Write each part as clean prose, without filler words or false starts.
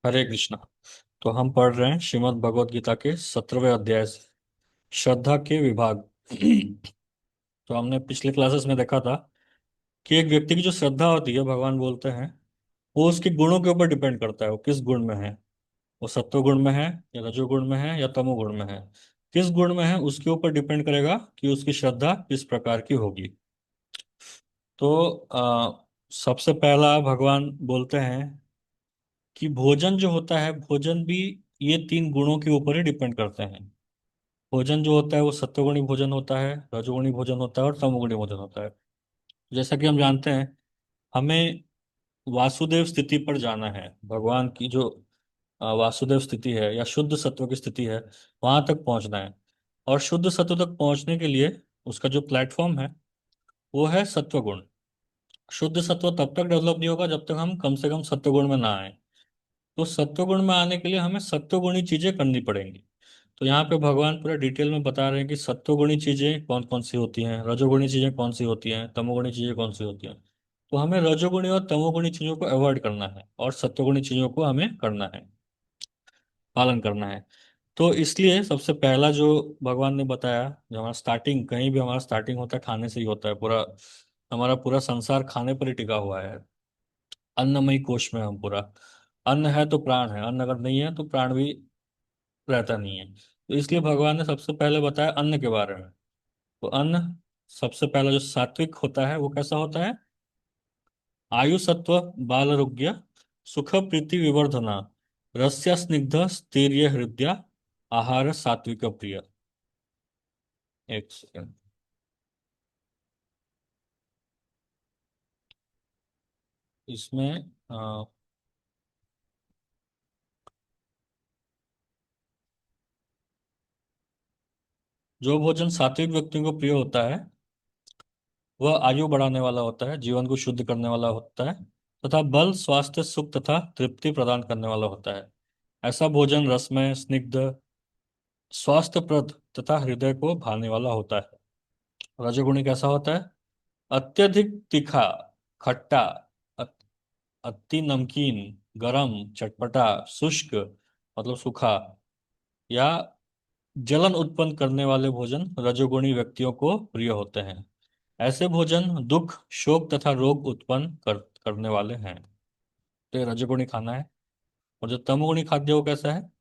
हरे कृष्णा। तो हम पढ़ रहे हैं श्रीमद् भगवद गीता के 17वें अध्याय से श्रद्धा के विभाग। तो हमने पिछले क्लासेस में देखा था कि एक व्यक्ति की जो श्रद्धा होती है, भगवान बोलते हैं, वो उसके गुणों के ऊपर डिपेंड करता है। वो किस गुण में है, वो सत्व गुण में है या रजोगुण में है या तमोगुण में है। किस गुण में है उसके ऊपर डिपेंड करेगा कि उसकी श्रद्धा किस प्रकार की होगी। तो सबसे पहला भगवान बोलते हैं कि भोजन जो होता है, भोजन भी ये तीन गुणों के ऊपर ही डिपेंड करते हैं। भोजन जो होता है वो सत्वगुणी भोजन होता है, रजोगुणी भोजन होता है और तमोगुणी भोजन होता है। जैसा कि हम जानते हैं, हमें वासुदेव स्थिति पर जाना है। भगवान की जो वासुदेव स्थिति है या शुद्ध सत्व की स्थिति है, वहां तक पहुंचना है। और शुद्ध सत्व तक पहुंचने के लिए उसका जो प्लेटफॉर्म है वो है सत्वगुण। शुद्ध सत्व तब तक डेवलप नहीं होगा जब तक हम कम से कम सत्वगुण में ना आए। तो सत्वगुण में आने के लिए हमें सत्वगुणी चीजें करनी पड़ेंगी। तो यहाँ पे भगवान पूरा डिटेल में बता रहे हैं कि सत्वगुणी चीजें कौन कौन सी होती हैं, रजोगुणी चीजें कौन सी होती हैं, तमोगुणी चीजें कौन सी होती हैं। तो हमें रजोगुणी और तमोगुणी चीजों को अवॉइड करना है और सत्वगुणी चीजों को हमें करना है, पालन करना है। तो इसलिए सबसे पहला जो भगवान ने बताया, जो हमारा स्टार्टिंग, कहीं भी हमारा स्टार्टिंग होता है खाने से ही होता है। पूरा हमारा पूरा संसार खाने पर ही टिका हुआ है। अन्नमय कोश में हम पूरा, अन्न है तो प्राण है, अन्न अगर नहीं है तो प्राण भी रहता नहीं है। तो इसलिए भगवान ने सबसे पहले बताया अन्न के बारे में। तो अन्न सबसे पहला जो सात्विक होता है वो कैसा होता है? आयु सत्व बालरोग्य सुख प्रीति विवर्धना रस्य स्निग्ध स्थैर्य हृदय आहार सात्विक प्रिय। एक सेकंड। इसमें जो भोजन सात्विक व्यक्तियों को प्रिय होता है वह आयु बढ़ाने वाला होता है, जीवन को शुद्ध करने वाला होता है, तथा बल स्वास्थ्य सुख तथा तृप्ति प्रदान करने वाला होता है। ऐसा भोजन रसमय स्निग्ध स्वास्थ्यप्रद तथा हृदय को भाने वाला होता है। रजोगुणी कैसा होता है? अत्यधिक तीखा, खट्टा, अत- अति नमकीन, गरम, चटपटा, शुष्क मतलब सूखा, या जलन उत्पन्न करने वाले भोजन रजोगुणी व्यक्तियों को प्रिय होते हैं। ऐसे भोजन दुख शोक तथा रोग उत्पन्न करने वाले हैं। तो ये रजोगुणी खाना है। और जो तमोगुणी खाद्य वो कैसा है?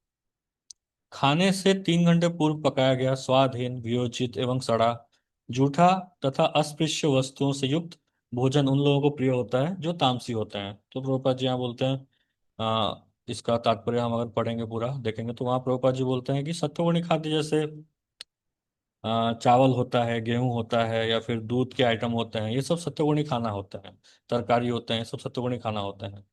खाने से 3 घंटे पूर्व पकाया गया स्वादहीन वियोजित एवं सड़ा जूठा तथा अस्पृश्य वस्तुओं से युक्त भोजन उन लोगों को प्रिय होता है जो तामसी होते हैं। तो प्रभुपाद जी यहाँ बोलते हैं, इसका तात्पर्य हम अगर पढ़ेंगे पूरा देखेंगे तो वहाँ प्रभुपाद जी बोलते हैं कि सत्वगुणी खाद्य जैसे चावल होता है, गेहूं होता है, या फिर दूध के आइटम होते हैं, ये सब सत्वगुणी खाना होता है। तरकारी होते हैं, ये सब सत्वगुणी खाना होते हैं।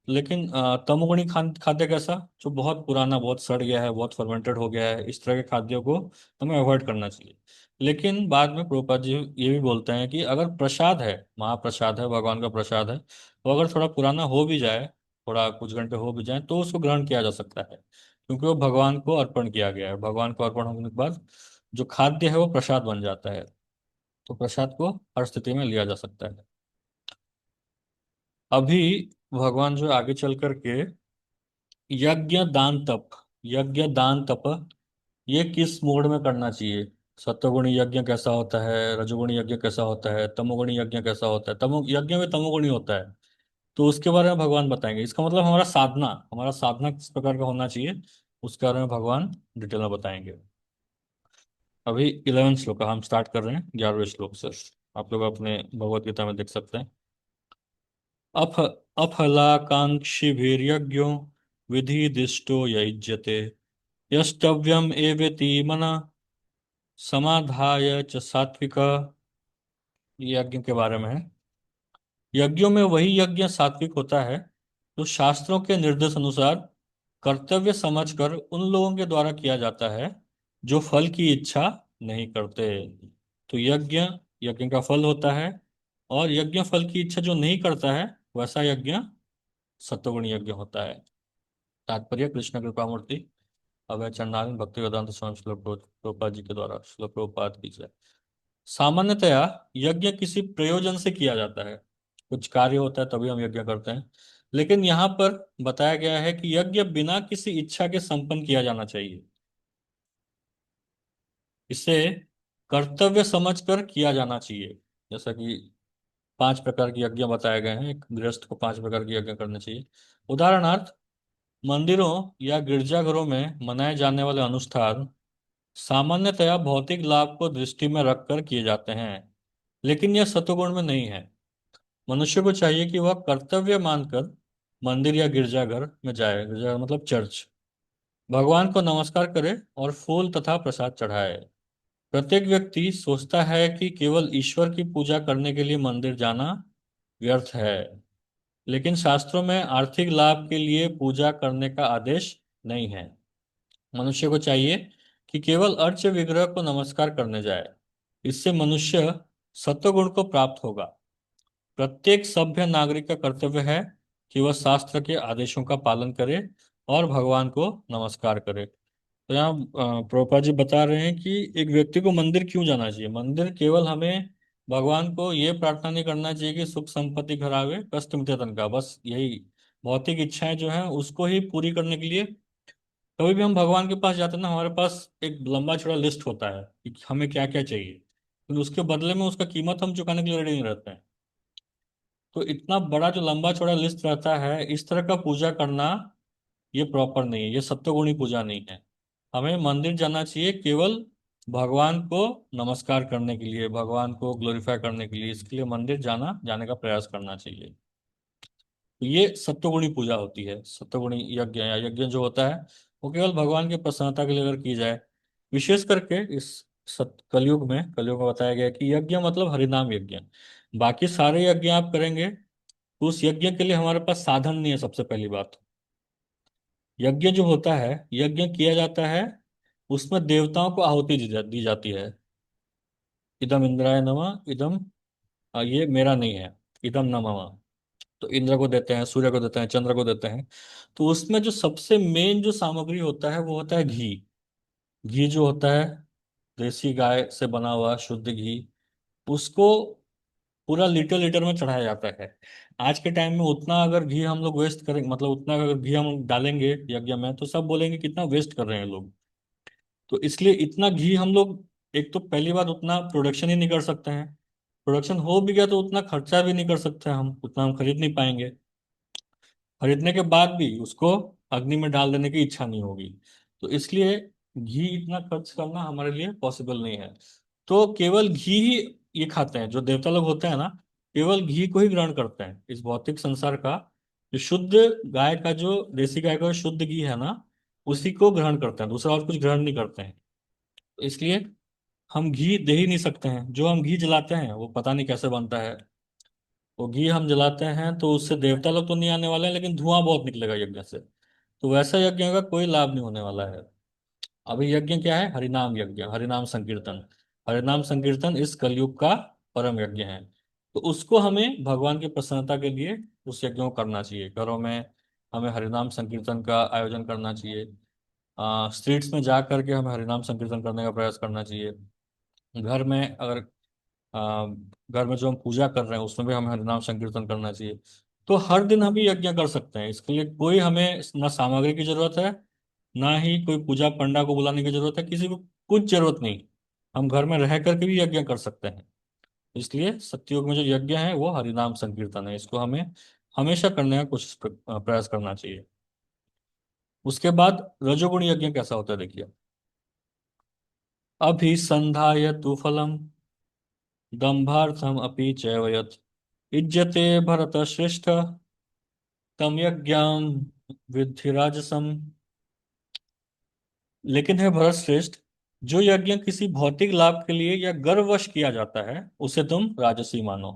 लेकिन तमोगुणी खाद्य कैसा? जो बहुत पुराना, बहुत सड़ गया है, बहुत फर्मेंटेड हो गया है, इस तरह के खाद्यों को हमें अवॉइड करना चाहिए। लेकिन बाद में प्रभुपाद जी ये भी बोलते हैं कि अगर प्रसाद है, महाप्रसाद है, भगवान का प्रसाद है, तो अगर थोड़ा पुराना हो भी जाए, थोड़ा कुछ घंटे हो भी जाए, तो उसको ग्रहण किया जा सकता है, क्योंकि वो भगवान को अर्पण किया गया है। भगवान को अर्पण होने के बाद जो खाद्य है वो प्रसाद बन जाता है। तो प्रसाद को हर स्थिति में लिया जा सकता है। अभी भगवान जो आगे चल करके यज्ञ दान तप, यज्ञ दान तप, ये किस मोड में करना चाहिए, सत्वगुणी यज्ञ कैसा होता है, रजोगुणी यज्ञ कैसा होता है, तमोगुणी यज्ञ कैसा होता है, तमो यज्ञ में तमोगुणी होता है, तो उसके बारे में भगवान बताएंगे। इसका मतलब हमारा साधना किस प्रकार का होना चाहिए उसके बारे में भगवान डिटेल में बताएंगे। अभी 11 श्लोक हम स्टार्ट कर रहे हैं, 11वें श्लोक से। आप लोग अपने भगवत गीता में देख सकते हैं। अफ अफलाकांक्षिभिर्यज्ञो विधिदिष्टो युज्यते यष्टव्यम एवेति मना समाधाय च सात्विक। यज्ञ के बारे में है। यज्ञों में वही यज्ञ सात्विक होता है जो शास्त्रों के निर्देश अनुसार कर्तव्य समझकर उन लोगों के द्वारा किया जाता है जो फल की इच्छा नहीं करते। तो यज्ञ यज्ञ का फल होता है, और यज्ञ फल की इच्छा जो नहीं करता है वैसा यज्ञ सत्वगुण यज्ञ होता है। तात्पर्य कृष्ण कृपा मूर्ति अभय चंडाल भक्ति वेदांत स्वामी श्लोक प्रभुपाद जी के द्वारा, श्लोक प्रभुपाद की जय। सामान्यतया यज्ञ किसी प्रयोजन से किया जाता है। कुछ कार्य होता है तभी हम यज्ञ करते हैं। लेकिन यहाँ पर बताया गया है कि यज्ञ बिना किसी इच्छा के संपन्न किया जाना चाहिए। इसे कर्तव्य समझकर किया जाना चाहिए। जैसा कि 5 प्रकार की यज्ञ बताए गए हैं, एक गृहस्थ को 5 प्रकार की यज्ञ करना चाहिए। उदाहरणार्थ, मंदिरों या गिरजाघरों में मनाए जाने वाले अनुष्ठान सामान्यतया भौतिक लाभ को दृष्टि में रखकर किए जाते हैं, लेकिन यह सत्वगुण में नहीं है। मनुष्य को चाहिए कि वह कर्तव्य मानकर मंदिर या गिरजाघर में जाए, गिरजाघर मतलब चर्च, भगवान को नमस्कार करे और फूल तथा प्रसाद चढ़ाए। प्रत्येक व्यक्ति सोचता है कि केवल ईश्वर की पूजा करने के लिए मंदिर जाना व्यर्थ है, लेकिन शास्त्रों में आर्थिक लाभ के लिए पूजा करने का आदेश नहीं है। मनुष्य को चाहिए कि केवल अर्च विग्रह को नमस्कार करने जाए। इससे मनुष्य सत्वगुण को प्राप्त होगा। प्रत्येक सभ्य नागरिक का कर्तव्य है कि वह शास्त्र के आदेशों का पालन करे और भगवान को नमस्कार करे। तो यहाँ प्रभुपाद जी बता रहे हैं कि एक व्यक्ति को मंदिर क्यों जाना चाहिए। मंदिर केवल हमें भगवान को ये प्रार्थना नहीं करना चाहिए कि सुख संपत्ति घर आवे, कष्ट मिटे तन का, बस यही भौतिक इच्छाएं जो हैं उसको ही पूरी करने के लिए कभी भी हम भगवान के पास जाते हैं ना, हमारे पास एक लंबा चौड़ा लिस्ट होता है कि हमें क्या क्या चाहिए, फिर उसके बदले में उसका कीमत हम चुकाने के लिए रेडी नहीं रहते हैं। तो इतना बड़ा जो लंबा चौड़ा लिस्ट रहता है, इस तरह का पूजा करना ये प्रॉपर नहीं है, ये सत्वगुणी पूजा नहीं है। हमें मंदिर जाना चाहिए केवल भगवान को नमस्कार करने के लिए, भगवान को ग्लोरीफाई करने के लिए, इसके लिए मंदिर जाने का प्रयास करना चाहिए। तो ये सत्वगुणी पूजा होती है। सत्वगुणी यज्ञ या यज्ञ जो होता है वो केवल भगवान की प्रसन्नता के लिए अगर की जाए, विशेष करके इस कलयुग में बताया गया है कि यज्ञ मतलब हरिनाम यज्ञ। बाकी सारे यज्ञ आप करेंगे तो उस यज्ञ के लिए हमारे पास साधन नहीं है। सबसे पहली बात, यज्ञ जो होता है, यज्ञ किया जाता है, उसमें देवताओं को आहुति दी जाती है। इदम इंद्राय नमः, ये मेरा नहीं है, इदम नमः। तो इंद्र को देते हैं, सूर्य को देते हैं, चंद्र को देते हैं। तो उसमें जो सबसे मेन जो सामग्री होता है वो होता है घी। घी जो होता है, देसी गाय से बना हुआ शुद्ध घी, उसको पूरा लीटर लीटर में चढ़ाया जाता है। आज के टाइम में उतना अगर घी हम लोग वेस्ट करें, मतलब उतना अगर घी हम डालेंगे यज्ञ में, तो सब बोलेंगे कितना वेस्ट कर रहे हैं लोग। तो इसलिए इतना घी हम लोग, एक तो पहली बात उतना प्रोडक्शन ही नहीं कर सकते हैं। प्रोडक्शन हो भी गया तो उतना खर्चा भी नहीं कर सकते, हम उतना हम खरीद नहीं पाएंगे। खरीदने के बाद भी उसको अग्नि में डाल देने की इच्छा नहीं होगी। तो इसलिए घी इतना खर्च करना हमारे लिए पॉसिबल नहीं है। तो केवल घी ही ये खाते हैं जो देवता लोग होते हैं ना, केवल घी को ही ग्रहण करते हैं। इस भौतिक संसार का जो शुद्ध गाय का, जो देसी गाय का शुद्ध घी है ना, उसी को ग्रहण करते हैं, दूसरा और कुछ ग्रहण नहीं करते हैं। तो इसलिए हम घी दे ही नहीं सकते हैं। जो हम घी जलाते हैं वो पता नहीं कैसे बनता है। वो घी हम जलाते हैं तो उससे देवता लोग तो नहीं आने वाले हैं, लेकिन धुआं बहुत निकलेगा यज्ञ से। तो वैसा यज्ञ का कोई लाभ नहीं होने वाला है। अभी यज्ञ क्या है? हरिनाम यज्ञ, हरिनाम संकीर्तन। हरिनाम संकीर्तन इस कलयुग का परम यज्ञ है। तो उसको हमें भगवान की प्रसन्नता के लिए उस यज्ञ को करना चाहिए। घरों में हमें हरिनाम संकीर्तन का आयोजन करना चाहिए। स्ट्रीट्स में जा करके हमें हरिनाम संकीर्तन करने का प्रयास करना चाहिए। घर में अगर घर में जो हम पूजा कर रहे हैं उसमें भी हमें हरिनाम संकीर्तन करना चाहिए। तो हर दिन हम ये यज्ञ कर सकते हैं। इसके लिए कोई हमें ना सामग्री की जरूरत है, ना ही कोई पूजा पंडा को बुलाने की जरूरत है, किसी को कुछ जरूरत नहीं। हम घर में रह करके भी यज्ञ कर सकते हैं। इसलिए सत्ययुग में जो यज्ञ है वो हरिनाम संकीर्तन है। इसको हमें हमेशा करने का कोशिश प्रयास करना चाहिए। उसके बाद रजोगुण यज्ञ कैसा होता है देखिए। अभिसंधाय तु फलम दंभार्थम अपि चैवयत् इज्जते भरत श्रेष्ठ तम यज्ञाम विद्धि राजसम। लेकिन है भरत श्रेष्ठ, जो यज्ञ किसी भौतिक लाभ के लिए या गर्ववश किया जाता है उसे तुम राजसी मानो।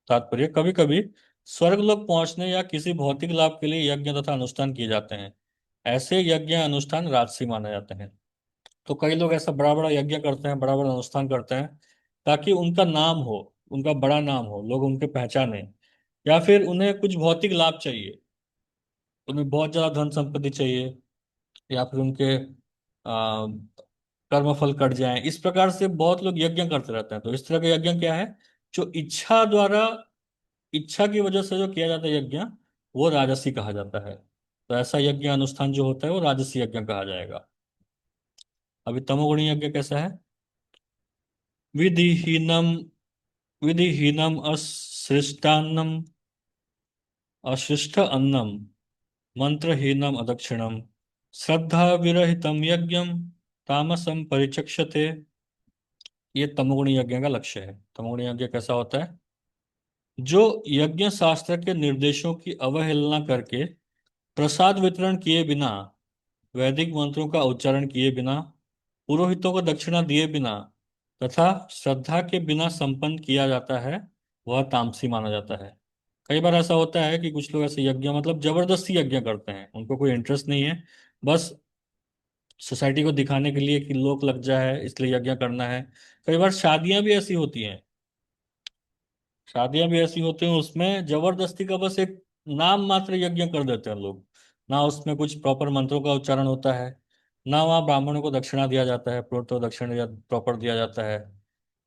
तात्पर्य, कभी कभी स्वर्ग लोक पहुंचने या किसी भौतिक लाभ के लिए यज्ञ तथा अनुष्ठान किए जाते हैं। ऐसे यज्ञ अनुष्ठान राजसी माने जाते हैं। तो कई लोग ऐसा बड़ा बड़ा यज्ञ करते हैं, बड़ा बड़ा अनुष्ठान करते हैं, ताकि उनका नाम हो, उनका बड़ा नाम हो, लोग उनके पहचाने, या फिर उन्हें कुछ भौतिक लाभ चाहिए, उन्हें बहुत ज्यादा धन संपत्ति चाहिए, या फिर उनके आ, कर्मफल कट जाएं। इस प्रकार से बहुत लोग यज्ञ करते रहते हैं। तो इस तरह का यज्ञ क्या है? जो इच्छा द्वारा इच्छा की वजह से जो किया जाता है यज्ञ, वो राजसी कहा जाता है। तो ऐसा यज्ञ अनुष्ठान जो होता है वो राजसी यज्ञ कहा जाएगा। अभी तमोगुणी यज्ञ कैसा है? विधिहीनम विधिहीनम असृष्टान्नम, अशिष्ट अन्नम, मंत्रहीनम अदक्षिणम, श्रद्धा विरहितम यज्ञम, तामसम परिचक्षते। ये तमोगुणी यज्ञ का लक्ष्य है। तमोगुणी यज्ञ कैसा होता है? जो यज्ञ शास्त्र के निर्देशों की अवहेलना करके, प्रसाद वितरण किए बिना, वैदिक मंत्रों का उच्चारण किए बिना, पुरोहितों को दक्षिणा दिए बिना तथा श्रद्धा के बिना संपन्न किया जाता है, वह तामसी माना जाता है। कई बार ऐसा होता है कि कुछ लोग ऐसे यज्ञ मतलब जबरदस्ती यज्ञ करते हैं, उनको कोई इंटरेस्ट नहीं है, बस सोसाइटी को दिखाने के लिए कि लोग लग जाए इसलिए यज्ञ करना है। कई बार शादियां भी ऐसी होती हैं, शादियां भी ऐसी होती हैं, उसमें जबरदस्ती का बस एक नाम मात्र यज्ञ कर देते हैं लोग। ना उसमें कुछ प्रॉपर मंत्रों का उच्चारण होता है, ना वहाँ ब्राह्मणों को दक्षिणा दिया जाता है, पुरोहित को दक्षिणा या प्रॉपर दिया जाता है।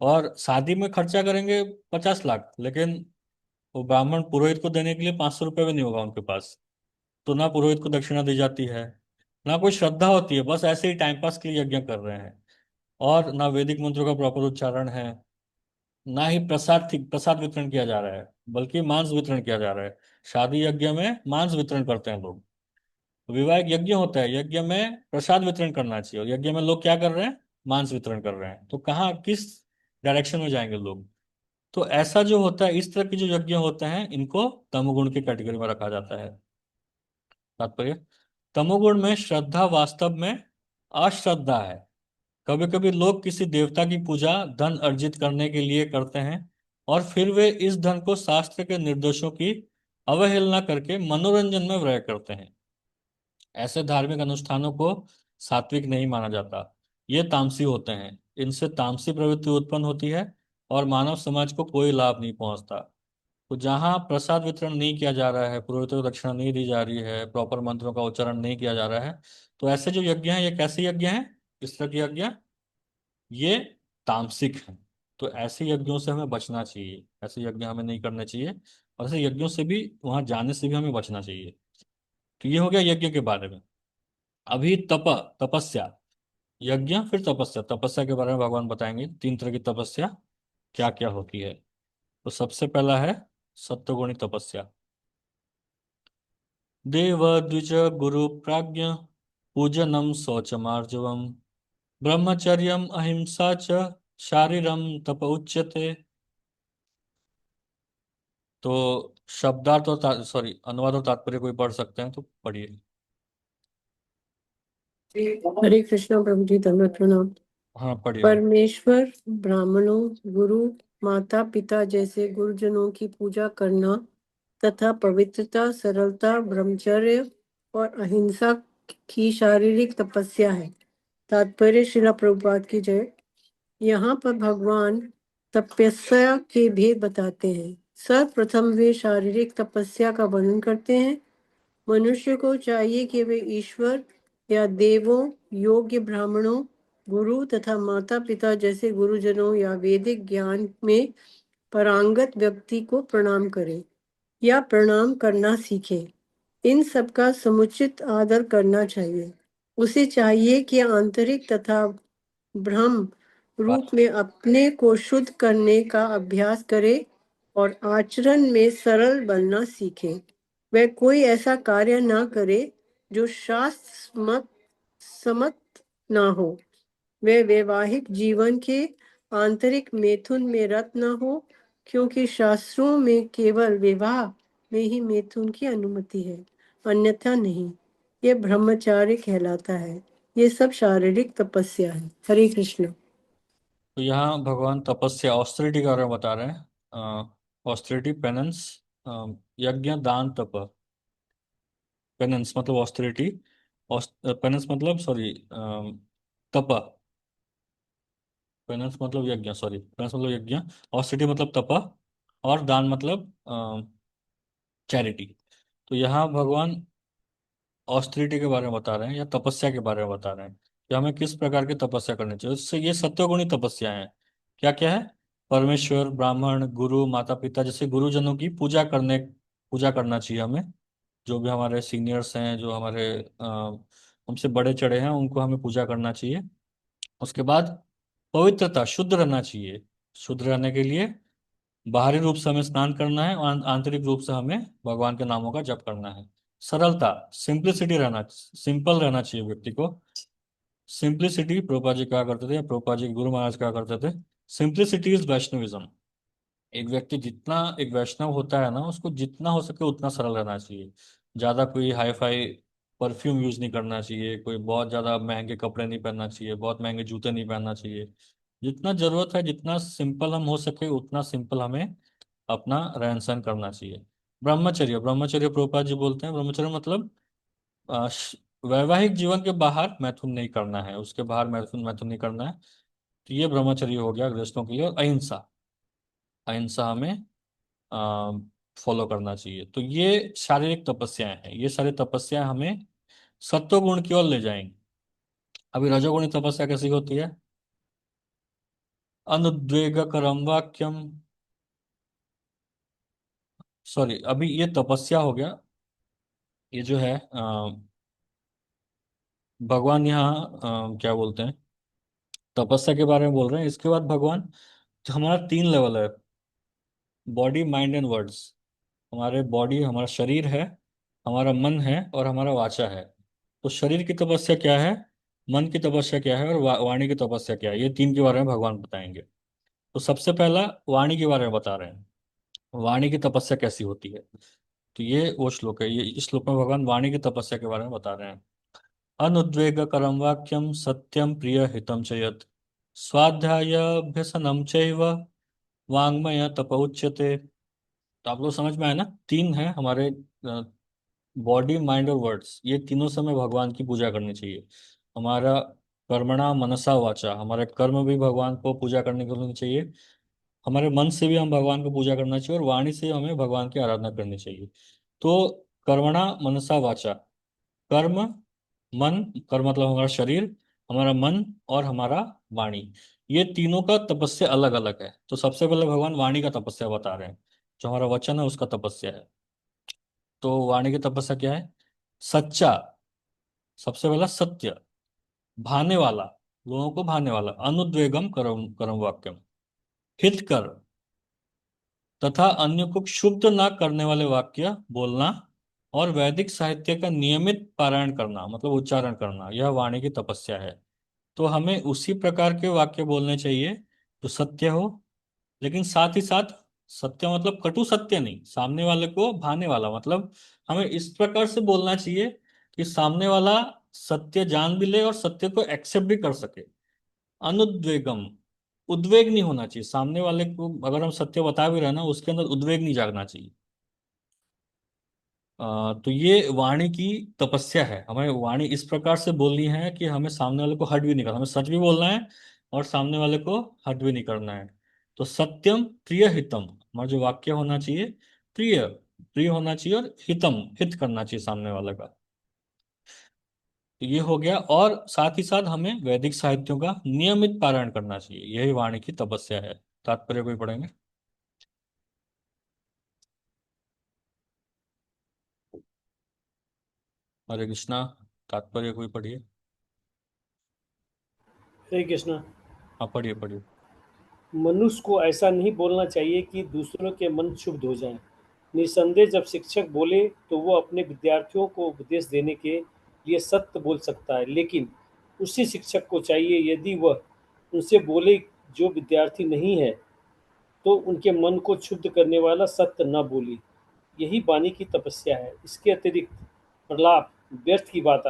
और शादी में खर्चा करेंगे 50 लाख, लेकिन वो ब्राह्मण पुरोहित को देने के लिए 500 रुपये भी नहीं होगा उनके पास। तो ना पुरोहित को दक्षिणा दी जाती है, ना कोई श्रद्धा होती है, बस ऐसे ही टाइम पास के लिए यज्ञ कर रहे हैं। और ना वैदिक मंत्रों का प्रॉपर उच्चारण है, ना ही प्रसाद वितरण किया जा रहा है, बल्कि मांस वितरण किया जा रहा है। शादी यज्ञ में मांस वितरण करते हैं लोग। विवाह एक यज्ञ होता है, यज्ञ में प्रसाद वितरण करना चाहिए, और यज्ञ में लोग क्या कर रहे हैं? मांस वितरण कर रहे हैं। तो कहाँ किस डायरेक्शन में जाएंगे लोग? तो ऐसा जो होता है, इस तरह के जो यज्ञ होते हैं, इनको तमोगुण की कैटेगरी में रखा जाता है। तात्पर्य, तमोगुण में श्रद्धा वास्तव में अश्रद्धा है। कभी कभी लोग किसी देवता की पूजा धन अर्जित करने के लिए करते हैं, और फिर वे इस धन को शास्त्र के निर्देशों की अवहेलना करके मनोरंजन में व्यय करते हैं। ऐसे धार्मिक अनुष्ठानों को सात्विक नहीं माना जाता। ये तामसी होते हैं। इनसे तामसी प्रवृत्ति उत्पन्न होती है और मानव समाज को कोई लाभ नहीं पहुंचता। तो जहाँ प्रसाद वितरण नहीं किया जा रहा है, पुरोहितों को दक्षिणा नहीं दी जा रही है, प्रॉपर मंत्रों का उच्चारण नहीं किया जा रहा है, तो ऐसे जो यज्ञ हैं, ये कैसे यज्ञ हैं? इस तरह के यज्ञ ये तामसिक हैं। तो ऐसे यज्ञों से हमें बचना चाहिए, ऐसे यज्ञ हमें नहीं करने चाहिए, और ऐसे यज्ञों से भी, वहां जाने से भी हमें बचना चाहिए। तो ये हो गया यज्ञ के बारे में। अभी तपस्या, यज्ञ फिर तपस्या। तपस्या के बारे में भगवान बताएंगे 3 तरह की तपस्या क्या क्या होती है। तो सबसे पहला है सत्वगुणी तपस्या। देव द्विज गुरु प्राज्ञ, पूजनम शौचमार्जवम, ब्रह्मचर्यम अहिंसा च, शारीरम तप उच्यते। तो शब्दार्थ और सॉरी अनुवाद और तात्पर्य कोई पढ़ सकते हैं तो पढ़िए। हरे कृष्णा प्रभु जी, दंडवत प्रणाम। हाँ पढ़िए आप। परमेश्वर, ब्राह्मणों, गुरु, माता पिता जैसे गुरुजनों की पूजा करना तथा पवित्रता, सरलता, ब्रह्मचर्य और अहिंसा की शारीरिक तपस्या है। तात्पर्य श्रीला प्रभुपाद की जय। यहाँ पर भगवान तपस्या के भेद बताते हैं। सर्वप्रथम वे शारीरिक तपस्या का वर्णन करते हैं। मनुष्य को चाहिए कि वे ईश्वर या देवों, योग्य ब्राह्मणों, गुरु तथा माता पिता जैसे गुरुजनों या वैदिक ज्ञान में पारंगत व्यक्ति को प्रणाम करें या प्रणाम करना सीखें। इन सब का समुचित आदर करना चाहिए। उसे चाहिए कि आंतरिक तथा ब्रह्म रूप में अपने को शुद्ध करने का अभ्यास करे और आचरण में सरल बनना सीखे। वह कोई ऐसा कार्य ना करे जो शास्त्र मत सम्मत ना हो। वह वैवाहिक जीवन के आंतरिक मैथुन में रत न हो, क्योंकि शास्त्रों में केवल विवाह में ही मैथुन की अनुमति है, अन्यथा नहीं। यह ब्रह्मचार्य कहलाता है। ये सब शारीरिक तपस्या है। हरे कृष्ण। तो यहाँ भगवान तपस्या ऑस्टेरिटी के बारे में बता रहे हैं। ऑस्टेरिटी, पेनेंस, यज्ञ, दान, तप। पेनेंस मतलब ऑस्टेरिटी, पेनेंस मतलब सॉरी तप। पेनेंस मतलब यज्ञ, सॉरी पेनेंस मतलब यज्ञ, ऑस्टेरिटी मतलब तप, और दान मतलब चैरिटी। तो यहाँ भगवान ऑस्टेरिटी के बारे में बता रहे हैं या तपस्या के बारे में बता रहे हैं कि हमें किस प्रकार की तपस्या करनी चाहिए। उससे ये सत्वगुणी तपस्या है। क्या क्या है? परमेश्वर, ब्राह्मण, गुरु, माता पिता जैसे गुरुजनों की पूजा करना चाहिए हमें। जो भी हमारे सीनियर्स हैं, जो हमारे हमसे बड़े चढ़े हैं, उनको हमें पूजा करना चाहिए। उसके बाद पवित्रता, शुद्ध रहना चाहिए। शुद्ध रहने के लिए बाहरी रूप से हमें स्नान करना है और आंतरिक रूप से हमें भगवान के नामों का जप करना है। सरलता, सिंपल रहना चाहिए व्यक्ति को। सिंप्लिसिटी, प्रभुपाद जी कहा करते थे, या प्रभुपाद जी के गुरु महाराज कहा करते थे, सिंप्लिसिटी इज वैष्णविज्म। एक वैष्णव होता है ना, उसको जितना हो सके उतना सरल रहना चाहिए। ज्यादा कोई हाई फाई परफ्यूम यूज नहीं करना चाहिए, कोई बहुत ज्यादा महंगे कपड़े नहीं पहनना चाहिए, बहुत महंगे जूते नहीं पहनना चाहिए। जितना जरूरत है, जितना सिंपल हम हो सके उतना सिंपल हमें अपना रहन सहन करना चाहिए। ब्रह्मचर्य, प्रभुपाद जी बोलते हैं, ब्रह्मचर्य मतलब वैवाहिक जीवन के बाहर मैथुन नहीं करना है, उसके बाहर मैथुन मैथुन नहीं करना है। तो ये ब्रह्मचर्य हो गया गृहस्थों के लिए। और अहिंसा, अहिंसा हमें फॉलो करना चाहिए। तो ये शारीरिक तपस्याएं हैं, ये सारी तपस्याएं हमें सत्व गुण की ओर ले जाएंगी। अभी रजोगुणी तपस्या कैसी होती है? अनुद्वेगकरम वाक्यम, सॉरी, अभी ये तपस्या हो गया। ये जो है भगवान यहाँ क्या बोलते हैं, तपस्या के बारे में बोल रहे हैं। इसके बाद भगवान, जो हमारा 3 लेवल है, बॉडी माइंड एंड वर्ड्स। हमारे बॉडी, हमारा शरीर है, हमारा मन है और हमारा वाचा है। तो शरीर की तपस्या क्या है, मन की तपस्या क्या है और वाणी की तपस्या क्या है, ये 3 के बारे में भगवान बताएंगे। तो सबसे पहला वाणी के बारे में बता रहे हैं। वाणी की तपस्या कैसी होती है? तो ये वो श्लोक है, ये इस श्लोक में भगवान वाणी की तपस्या के बारे में बता रहे हैं। अनुद्वेग करम वाक्यम सत्यम प्रिय हितम च यत् स्वाध्यायाभ्यसनम चैव वाङ्मय तप उच्यते। तो आप लोग समझ में आए ना, 3 है हमारे, बॉडी माइंड और वर्ड्स, ये तीनों से हमें भगवान की पूजा करनी चाहिए। हमारा कर्मणा मनसा वाचा, हमारे कर्म भी भगवान को पूजा करने के लिए चाहिए। हमारे मन से भी हम भगवान को पूजा करना चाहिए और वाणी से हमें भगवान की आराधना करनी चाहिए। तो कर्मणा मनसा वाचा, कर्म, मन, कर्म मतलब हमारा शरीर, हमारा मन और हमारा वाणी, ये तीनों का तपस्या अलग अलग है। तो सबसे पहले भगवान वाणी का तपस्या बता रहे हैं। जो हमारा वचन है उसका तपस्या है। तो वाणी की तपस्या क्या है? सच्चा, सबसे पहला सत्य, भाने वाला, लोगों को भाने वाला, अनुद्वेगम करम करम वाक्यम, हित कर तथा अन्य को क्षुब्ध ना करने वाले वाक्य बोलना, और वैदिक साहित्य का नियमित पारायण करना मतलब उच्चारण करना, यह वाणी की तपस्या है। तो हमें उसी प्रकार के वाक्य बोलने चाहिए जो सत्य हो, लेकिन साथ ही साथ, सत्य मतलब कटु सत्य नहीं, सामने वाले को भाने वाला, मतलब हमें इस प्रकार से बोलना चाहिए कि सामने वाला सत्य जान भी ले और सत्य को एक्सेप्ट भी कर सके। अनुद्वेगम, उद्वेग नहीं होना चाहिए सामने वाले को, अगर हम सत्य बता भी रहे ना, उसके अंदर उद्वेग नहीं जागना चाहिए। तो ये वाणी की तपस्या है। हमें वाणी इस प्रकार से बोलनी है कि हमें सामने वाले को हर्ट भी नहीं करना, हमें सच भी बोलना है और सामने वाले को हर्ट भी नहीं करना है। तो सत्यम प्रिय हितम, हमारा जो वाक्य होना चाहिए, प्रिय, प्रिय होना चाहिए और हितम, हित करना चाहिए सामने वाले का। तो ये हो गया। और साथ ही साथ हमें वैदिक साहित्यों का नियमित पारायण करना चाहिए, यही वाणी की तपस्या है। तात्पर्य कोई पढ़ेंगे? हरे कृष्णा। तात्पर्य कोई पढ़िए। हरे कृष्णा। हाँ, पढ़िए पढ़िए। मनुष्य को ऐसा नहीं बोलना चाहिए कि दूसरों के मन क्षुब्ध हो जाएं। निस्संदेह जब शिक्षक बोले तो वो अपने विद्यार्थियों को उपदेश देने के लिए सत्य बोल सकता है, लेकिन उसी शिक्षक को चाहिए यदि वह उनसे बोले जो विद्यार्थी नहीं है तो उनके मन को क्षुब्ध करने वाला सत्य न बोले। यही वाणी की तपस्या है। इसके अतिरिक्त प्रलाप, व्यर्थ की बात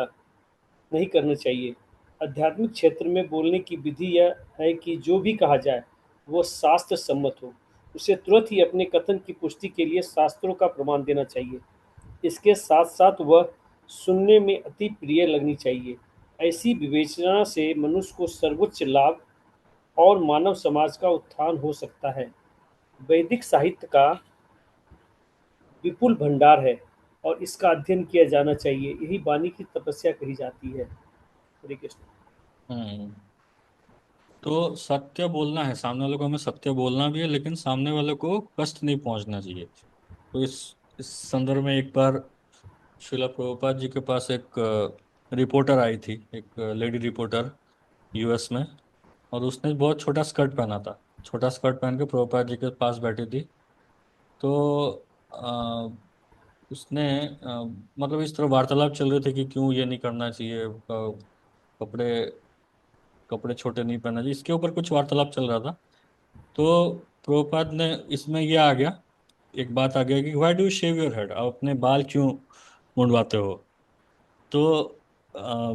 नहीं करना चाहिए। आध्यात्मिक क्षेत्र में बोलने की विधि यह है कि जो भी कहा जाए वह शास्त्र सम्मत हो। उसे तुरंत ही अपने कथन की पुष्टि के लिए शास्त्रों का प्रमाण देना चाहिए। इसके साथ साथ वह सुनने में अति प्रिय लगनी चाहिए। ऐसी विवेचना से मनुष्य को सर्वोच्च लाभ और मानव समाज का उत्थान हो सकता है। वैदिक साहित्य का विपुल भंडार है और इसका अध्ययन किया जाना चाहिए। यही वाणी की तपस्या कही जाती है। हरे कृष्ण। हम्म। तो सत्य बोलना है, सामने वाले को हमें सत्य बोलना भी है, लेकिन सामने वाले को कष्ट नहीं पहुंचना चाहिए। तो इस संदर्भ में एक बार श्रीला प्रभुपाद जी के पास एक रिपोर्टर आई थी, एक लेडी रिपोर्टर, यूएस में। और उसने बहुत छोटा स्कर्ट पहना था, छोटा स्कर्ट पहन के प्रभुपाद जी के पास बैठी थी। तो उसने मतलब इस तरह वार्तालाप चल रहे थे कि क्यों ये नहीं करना चाहिए, कपड़े कपड़े छोटे नहीं पहनना चाहिए, इसके ऊपर कुछ वार्तालाप चल रहा था। तो प्रभुपाद ने इसमें यह आ गया, एक बात आ गया कि why do you shave your head, आप अपने बाल क्यों मुंडवाते हो। तो अ,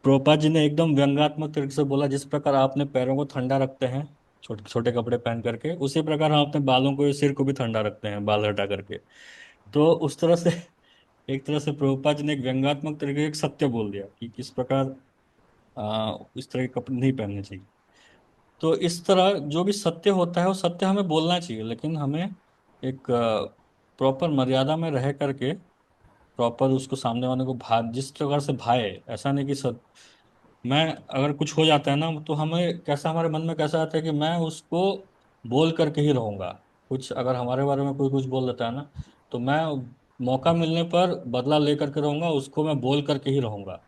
प्रभुपाद जी ने एकदम व्यंग्यात्मक तरीके से बोला, जिस प्रकार आपने पैरों को ठंडा रखते हैं छोटे छोटे कपड़े पहन करके, उसी प्रकार हम अपने बालों को, सिर को भी ठंडा रखते हैं बाल हटा करके। तो उस तरह से एक तरह से प्रभुपाद जी ने एक व्यंग्यात्मक तरीके से एक सत्य बोल दिया कि किस प्रकार इस तरह के कपड़े नहीं पहनने चाहिए। तो इस तरह जो भी सत्य होता है वो सत्य हमें बोलना चाहिए, लेकिन हमें एक प्रॉपर मर्यादा में रह करके, प्रॉपर उसको सामने वाले को भा जिस प्रकार से भाए, ऐसा नहीं कि मैं अगर कुछ हो जाता है ना, तो हमें कैसा, हमारे मन में कैसा आता है कि मैं उसको बोल करके ही रहूंगा। कुछ अगर हमारे बारे में कोई कुछ बोल देता है ना, तो मैं मौका मिलने पर बदला ले करके रहूंगा, उसको मैं बोल करके ही रहूंगा,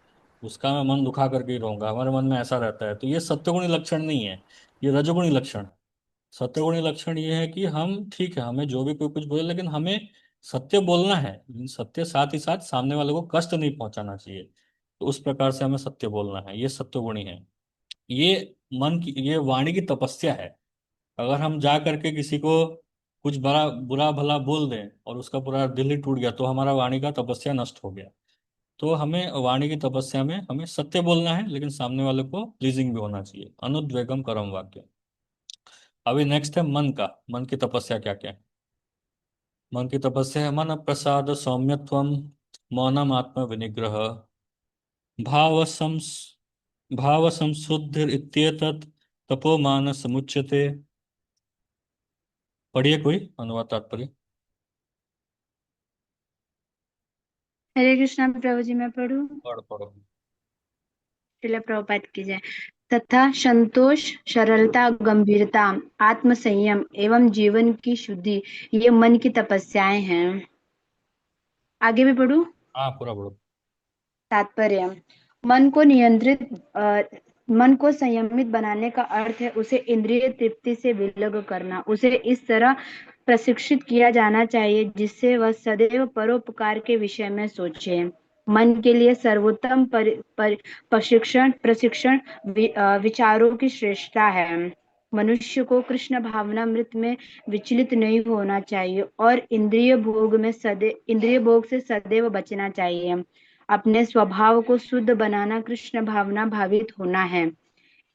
उसका मैं मन दुखा करके ही रहूंगा, हमारे मन में ऐसा रहता है। तो ये सत्वगुणी लक्षण नहीं है, ये रजोगुणी लक्षण है। सत्वगुणी लक्षण ये है कि हम, ठीक है, हमें जो भी कोई कुछ बोले, लेकिन हमें सत्य बोलना है, लेकिन सत्य साथ ही साथ सामने वाले को कष्ट नहीं पहुंचाना चाहिए। तो उस प्रकार से हमें सत्य बोलना है, ये सत्वगुणी है। ये मन की, ये वाणी की तपस्या है। अगर हम जा करके किसी को कुछ बड़ा बुरा भला बोल दें और उसका पूरा दिल ही टूट गया, तो हमारा वाणी का तपस्या नष्ट हो गया। तो हमें वाणी की तपस्या में हमें सत्य बोलना है, लेकिन सामने वाले को प्लीजिंग भी होना चाहिए। अनुद्वेगम करम वाक्य। अभी नेक्स्ट है मन का, मन की तपस्या क्या क्या है। मन की तपस्या है मन प्रसाद सौम्यत्वम, मौनम आत्म विनिग्रह, भाव संस भाव संशुद्धि इत्येतत् तपोमान समुच्यते। पढ़िए कोई अनुवाद तात्पर्य। हरे कृष्णा प्रभु जी, मैं पढ़ूं? पढ़ पढ़ो। श्रील प्रभुपाद की जय। तथा संतोष, सरलता, गंभीरता, आत्म संयम एवं जीवन की शुद्धि, ये मन की तपस्याएं हैं। आगे भी पढ़ूं? हाँ, पूरा पढ़ो। तात्पर्य। मन को नियंत्रित मन को संयमित बनाने का अर्थ है उसे इंद्रिय तृप्ति से विलग करना। उसे इस तरह प्रशिक्षित किया जाना चाहिए जिससे वह सदैव परोपकार के विषय में सोचे। मन के लिए सर्वोत्तम प्रशिक्षण प्रशिक्षण विचारों की श्रेष्ठता है। मनुष्य को कृष्ण भावनामृत में विचलित नहीं होना चाहिए और इंद्रिय भोग से सदैव बचना चाहिए। अपने स्वभाव को शुद्ध बनाना कृष्ण भावना भावित होना है।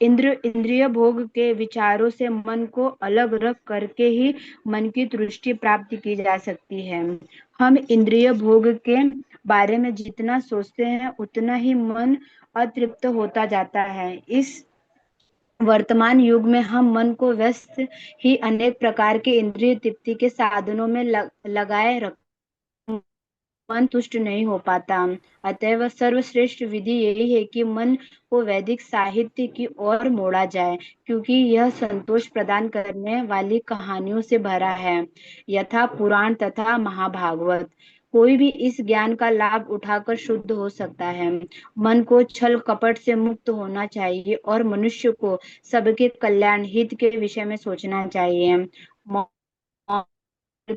इंद्रिय भोग के विचारों से मन को अलग रख करके ही मन की तुष्टि प्राप्त की जा सकती है। हम इंद्रिय भोग के बारे में जितना सोचते हैं उतना ही मन अतृप्त होता जाता है। इस वर्तमान युग में हम मन को व्यस्त ही अनेक प्रकार के इंद्रिय तृप्ति के साधनों में लगाए रख मन तुष्ट नहीं हो पाता। अतएव सर्वश्रेष्ठ विधि यही है कि मन को वैदिक साहित्य की ओर मोड़ा जाए, क्योंकि यह संतोष प्रदान करने वाली कहानियों से भरा है, यथा पुराण तथा महाभागवत। कोई भी इस ज्ञान का लाभ उठाकर शुद्ध हो सकता है। मन को छल कपट से मुक्त होना चाहिए और मनुष्य को सबके कल्याण हित के विषय में सोचना चाहिए।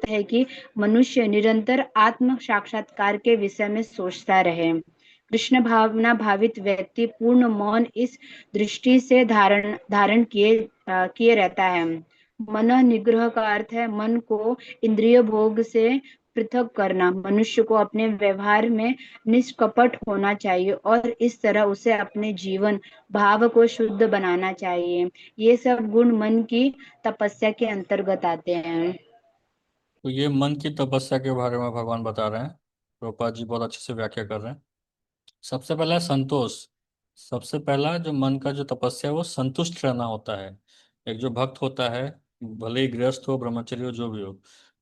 है कि मनुष्य निरंतर आत्म साक्षात्कार के विषय में सोचता रहे। कृष्ण भावना भावित व्यक्ति पूर्ण मौन इस दृष्टि से धारण किए रहता है। मन निग्रह का अर्थ है मन को इंद्रिय भोग से पृथक करना। मनुष्य को अपने व्यवहार में निष्कपट होना चाहिए और इस तरह उसे अपने जीवन भाव को शुद्ध बनाना चाहिए। ये सब गुण मन की तपस्या के अंतर्गत आते हैं। तो ये मन की तपस्या के बारे में भगवान बता रहे हैं, प्रभुपाद जी बहुत अच्छे से व्याख्या कर रहे हैं। सबसे पहला है संतोष। सबसे पहला जो मन का जो तपस्या है वो संतुष्ट रहना होता है। एक जो भक्त होता है, भले ही गृहस्थ हो ब्रह्मचर्य हो जो भी हो,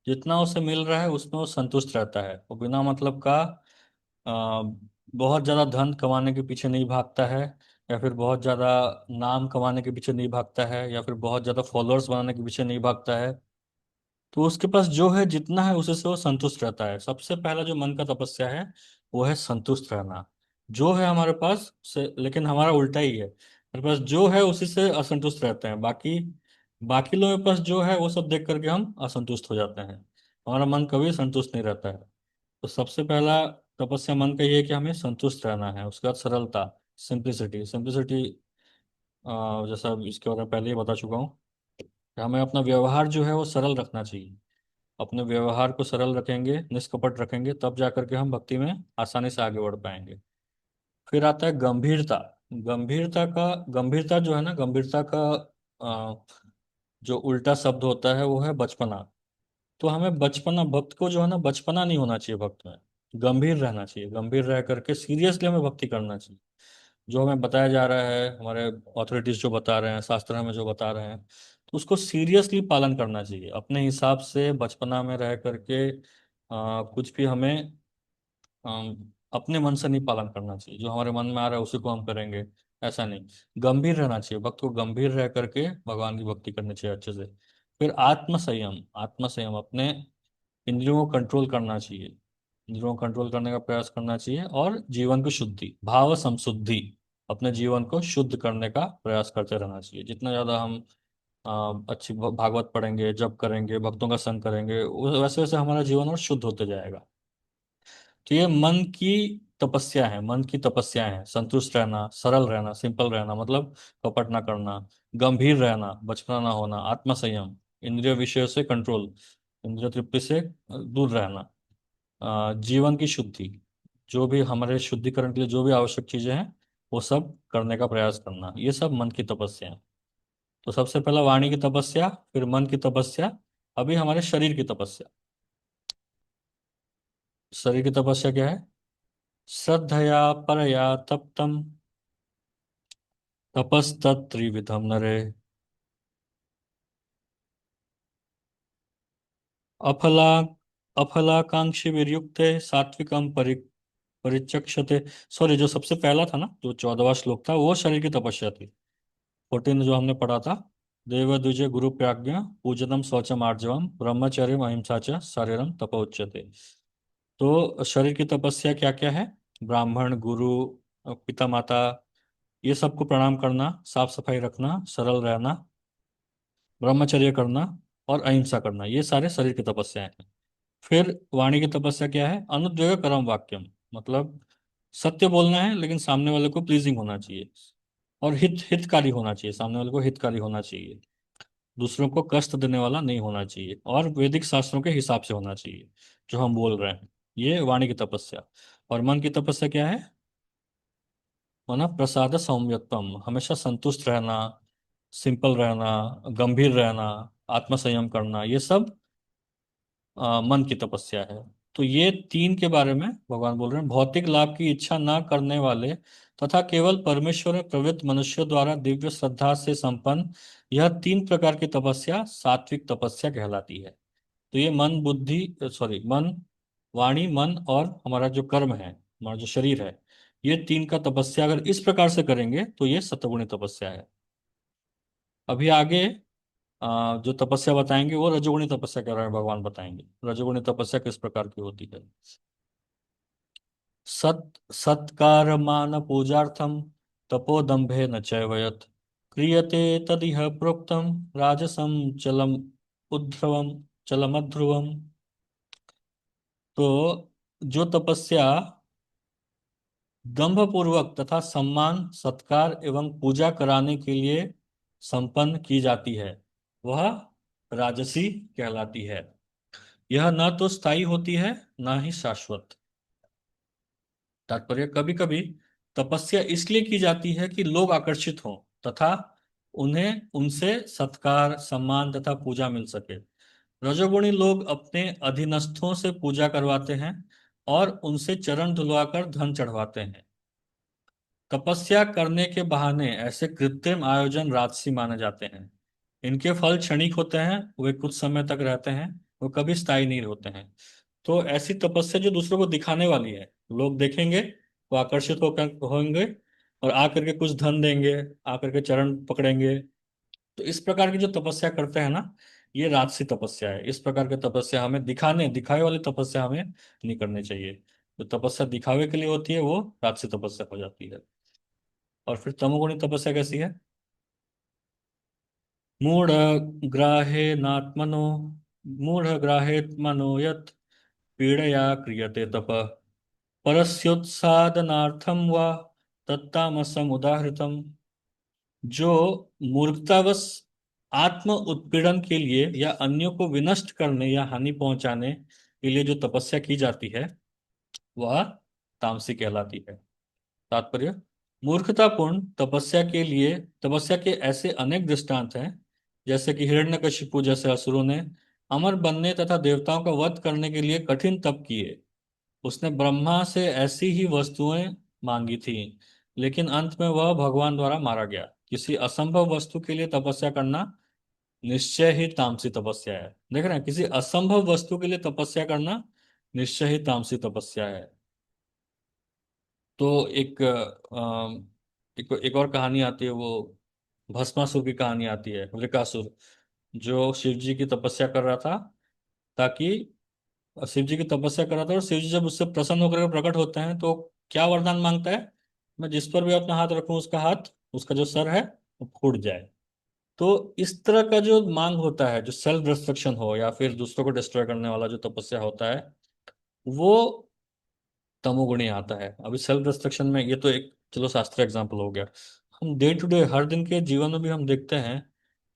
जितना उसे मिल रहा है उसमें वो संतुष्ट रहता है। वो बिना मतलब का बहुत ज्यादा धन कमाने के पीछे नहीं भागता है, या फिर बहुत ज़्यादा नाम कमाने के पीछे नहीं भागता है, या फिर बहुत ज़्यादा फॉलोअर्स बनाने के पीछे नहीं भागता है, तो उसके पास जो है जितना है उसी से वो संतुष्ट रहता है। सबसे पहला जो मन का तपस्या है वो है संतुष्ट रहना। जो है हमारे पास से, लेकिन हमारा उल्टा ही है, हमारे पास जो है उसी से असंतुष्ट रहते हैं। बाकी बाकी लोगों के पास जो है वो सब देख करके हम असंतुष्ट हो जाते हैं। हमारा मन कभी संतुष्ट नहीं रहता है। तो सबसे पहला तपस्या मन का ये है कि हमें संतुष्ट रहना है। उसके बाद सरलता, सिंप्लिसिटी। सिंप्लिसिटी जैसा इसके बारे में पहले ही बता चुका हूँ कि हमें अपना व्यवहार जो है वो सरल रखना चाहिए। अपने व्यवहार को सरल रखेंगे, निष्कपट रखेंगे, तब जा करके हम भक्ति में आसानी से आगे बढ़ पाएंगे। फिर आता है गंभीरता। गंभीरता जो है ना, गंभीरता का अ, जो उल्टा शब्द होता है वो है बचपना। तो हमें बचपना, भक्त को जो है ना बचपना नहीं होना चाहिए भक्त में, गंभीर रहना चाहिए। गंभीर रह करके सीरियसली हमें भक्ति करना चाहिए। जो हमें बताया जा रहा है, हमारे ऑथोरिटीज जो बता रहे हैं, शास्त्र हमें जो बता रहे हैं, तो उसको सीरियसली पालन करना चाहिए। अपने हिसाब से बचपना में रह करके कुछ भी हमें अपने मन से नहीं पालन करना चाहिए। जो हमारे मन में आ रहा है उसी को हम करेंगे, ऐसा नहीं। गंभीर रहना चाहिए, भक्त को गंभीर रह करके भगवान की भक्ति करनी चाहिए अच्छे से। फिर आत्मसंयम। आत्मसंयम, अपने इंद्रियों को कंट्रोल करना चाहिए। इंद्रियों को कंट्रोल करने का प्रयास करना चाहिए। और जीवन की शुद्धि, भाव संशुद्धि, अपने जीवन को शुद्ध करने का प्रयास करते रहना चाहिए। जितना ज्यादा हम अच्छी भागवत पढ़ेंगे, जप करेंगे, भक्तों का संग करेंगे, वैसे वैसे हमारा जीवन और शुद्ध होते जाएगा। तो ये मन की तपस्या है, मन की तपस्या है। संतुष्ट रहना, सरल रहना, सिंपल रहना, मतलब कपट ना करना, गंभीर रहना, बचपना ना होना, आत्मसंयम, इंद्रिय विषयों से कंट्रोल, इंद्रिय तृप्ति से दूर रहना, जीवन की शुद्धि, जो भी हमारे शुद्धिकरण के लिए जो भी आवश्यक चीजें हैं वो सब करने का प्रयास करना, ये सब मन की तपस्या है। तो सबसे पहला वाणी की तपस्या, फिर मन की तपस्या, अभी हमारे शरीर की तपस्या। शरीर की तपस्या क्या है? श्रद्धया परया तप्तम तपस्तत्त्रिविधम नरे अफला अफलाकांक्षी विर्युक्ते सात्विकम परिचक्षते। सॉरी, जो सबसे पहला था ना, जो 14वां श्लोक था, वो शरीर की तपस्या थी। 14 जो हमने पढ़ा था, देव द्विजय गुरु प्राज्ञा पूजनम शौचम आर्जवम ब्रह्मचर्य अहिंसा च शारीरम तप उच्यते। तो शरीर की तपस्या क्या क्या है? ब्राह्मण, गुरु, पिता माता, ये सबको प्रणाम करना, साफ सफाई रखना, सरल रहना, ब्रह्मचर्य करना और अहिंसा करना, ये सारे शरीर की तपस्याएं हैं। फिर वाणी की तपस्या क्या है? अनुद्वेग करम वाक्यम, मतलब सत्य बोलना है लेकिन सामने वाले को प्लीजिंग होना चाहिए, और हितकारी होना चाहिए, सामने वाले को हितकारी होना चाहिए, दूसरों को कष्ट देने वाला नहीं होना चाहिए, और वैदिक शास्त्रों के हिसाब से होना चाहिए जो हम बोल रहे हैं। ये वाणी की तपस्या। और मन की तपस्या क्या है? मन प्रसाद सौम्यत्वम, हमेशा संतुष्ट रहना, सिंपल रहना, गंभीर रहना, आत्मसंयम करना, ये सब मन की तपस्या है। तो ये तीन के बारे में भगवान बोल रहे हैं। भौतिक लाभ की इच्छा न करने वाले तथा केवल परमेश्वर में प्रवृत्त मनुष्यों द्वारा दिव्य श्रद्धा से संपन्न यह तीन प्रकार की तपस्या सात्विक तपस्या कहलाती है। तो ये मन, बुद्धि, सॉरी, मन, वाणी, मन और हमारा जो कर्म है, हमारा जो शरीर है, ये तीन का तपस्या अगर इस प्रकार से करेंगे तो ये सतगुणी तपस्या है। अभी आगे जो तपस्या बताएंगे वो रजोगुणी तपस्या के बारे में भगवान बताएंगे। रजोगुणी तपस्या किस प्रकार की होती है? सत्कार मान पूजार्थम तपोदम्भे न चैवयत् क्रियते तदिह प्रोक्तम राजसम चलम उध्रुवम चलमध्रुवम। तो जो तपस्या दंभ पूर्वक तथा सम्मान, सत्कार एवं पूजा कराने के लिए संपन्न की जाती है वह राजसी कहलाती है। यह न तो स्थायी होती है, न ही शाश्वत। तात्पर्य, कभी कभी तपस्या इसलिए की जाती है कि लोग आकर्षित हों तथा उन्हें उनसे सत्कार, सम्मान तथा पूजा मिल सके। रजोगुणी लोग अपने अधीनस्थों से पूजा करवाते हैं और उनसे चरण धुलवाकर धन चढ़वाते हैं। तपस्या करने के बहाने ऐसे कृत्रिम आयोजन राजसी माने जाते हैं। इनके फल क्षणिक होते हैं, वे कुछ समय तक रहते हैं, वो कभी स्थायी नहीं होते हैं। तो ऐसी तपस्या जो दूसरों को दिखाने वाली है, लोग देखेंगे, वो आकर्षित होकर होंगे और आकर के कुछ धन देंगे, आकर के चरण पकड़ेंगे। तो इस प्रकार की जो तपस्या करते हैं ना, ये राजसी तपस्या है। इस प्रकार की तपस्या हमें दिखावे वाली तपस्या हमें नहीं करनी चाहिए। जो तपस्या दिखावे के लिए होती है वो राजसी तपस्या हो जाती है। और फिर तमोगुणी तपस्या कैसी है? मूढ़ ग्राहेनात्मनो मूढ़ ग्राहेत्मनो यत् पीड़या क्रियते तप परस्योत्सादनार्थम वा तत्तामसम उदाहृतम। जो मूर्खतावश आत्म उत्पीड़न के लिए या अन्यों को विनष्ट करने या हानि पहुंचाने के लिए जो तपस्या की जाती है वह तामसी कहलाती है। तात्पर्य, मूर्खतापूर्ण तपस्या के ऐसे अनेक दृष्टांत हैं। जैसे कि हिरण्यकशिपु जैसे असुरों ने अमर बनने तथा देवताओं का वध करने के लिए कठिन तप किए। उसने ब्रह्मा से ऐसी ही वस्तुएं मांगी थी, लेकिन अंत में वह भगवान द्वारा मारा गया। किसी असंभव वस्तु के लिए तपस्या करना निश्चय ही तामसी तपस्या है। देख रहे हैं, किसी असंभव वस्तु के लिए तपस्या करना निश्चय ही तामसी तपस्या है। तो एक और कहानी आती है, वो भस्मासुर की कहानी आती है, वृकासुर, जो शिव जी की तपस्या कर रहा था, ताकि शिव जी की तपस्या कर रहा था। और शिव जी जब उससे प्रसन्न होकर के प्रकट होते हैं तो क्या वरदान मांगता है? मैं जिस पर भी अपना हाथ रखूं उसका हाथ, उसका जो सर है वो फूट जाए। तो इस तरह का जो मांग होता है, जो सेल्फ डिस्ट्रक्शन हो या फिर दूसरों को डिस्ट्रॉय करने वाला जो तपस्या होता है, वो तमोगुणी आता है। अभी सेल्फ डिस्ट्रक्शन में ये तो एक चलो शास्त्रीय एग्जाम्पल हो गया। हम डे टू डे हर दिन के जीवन में भी हम देखते हैं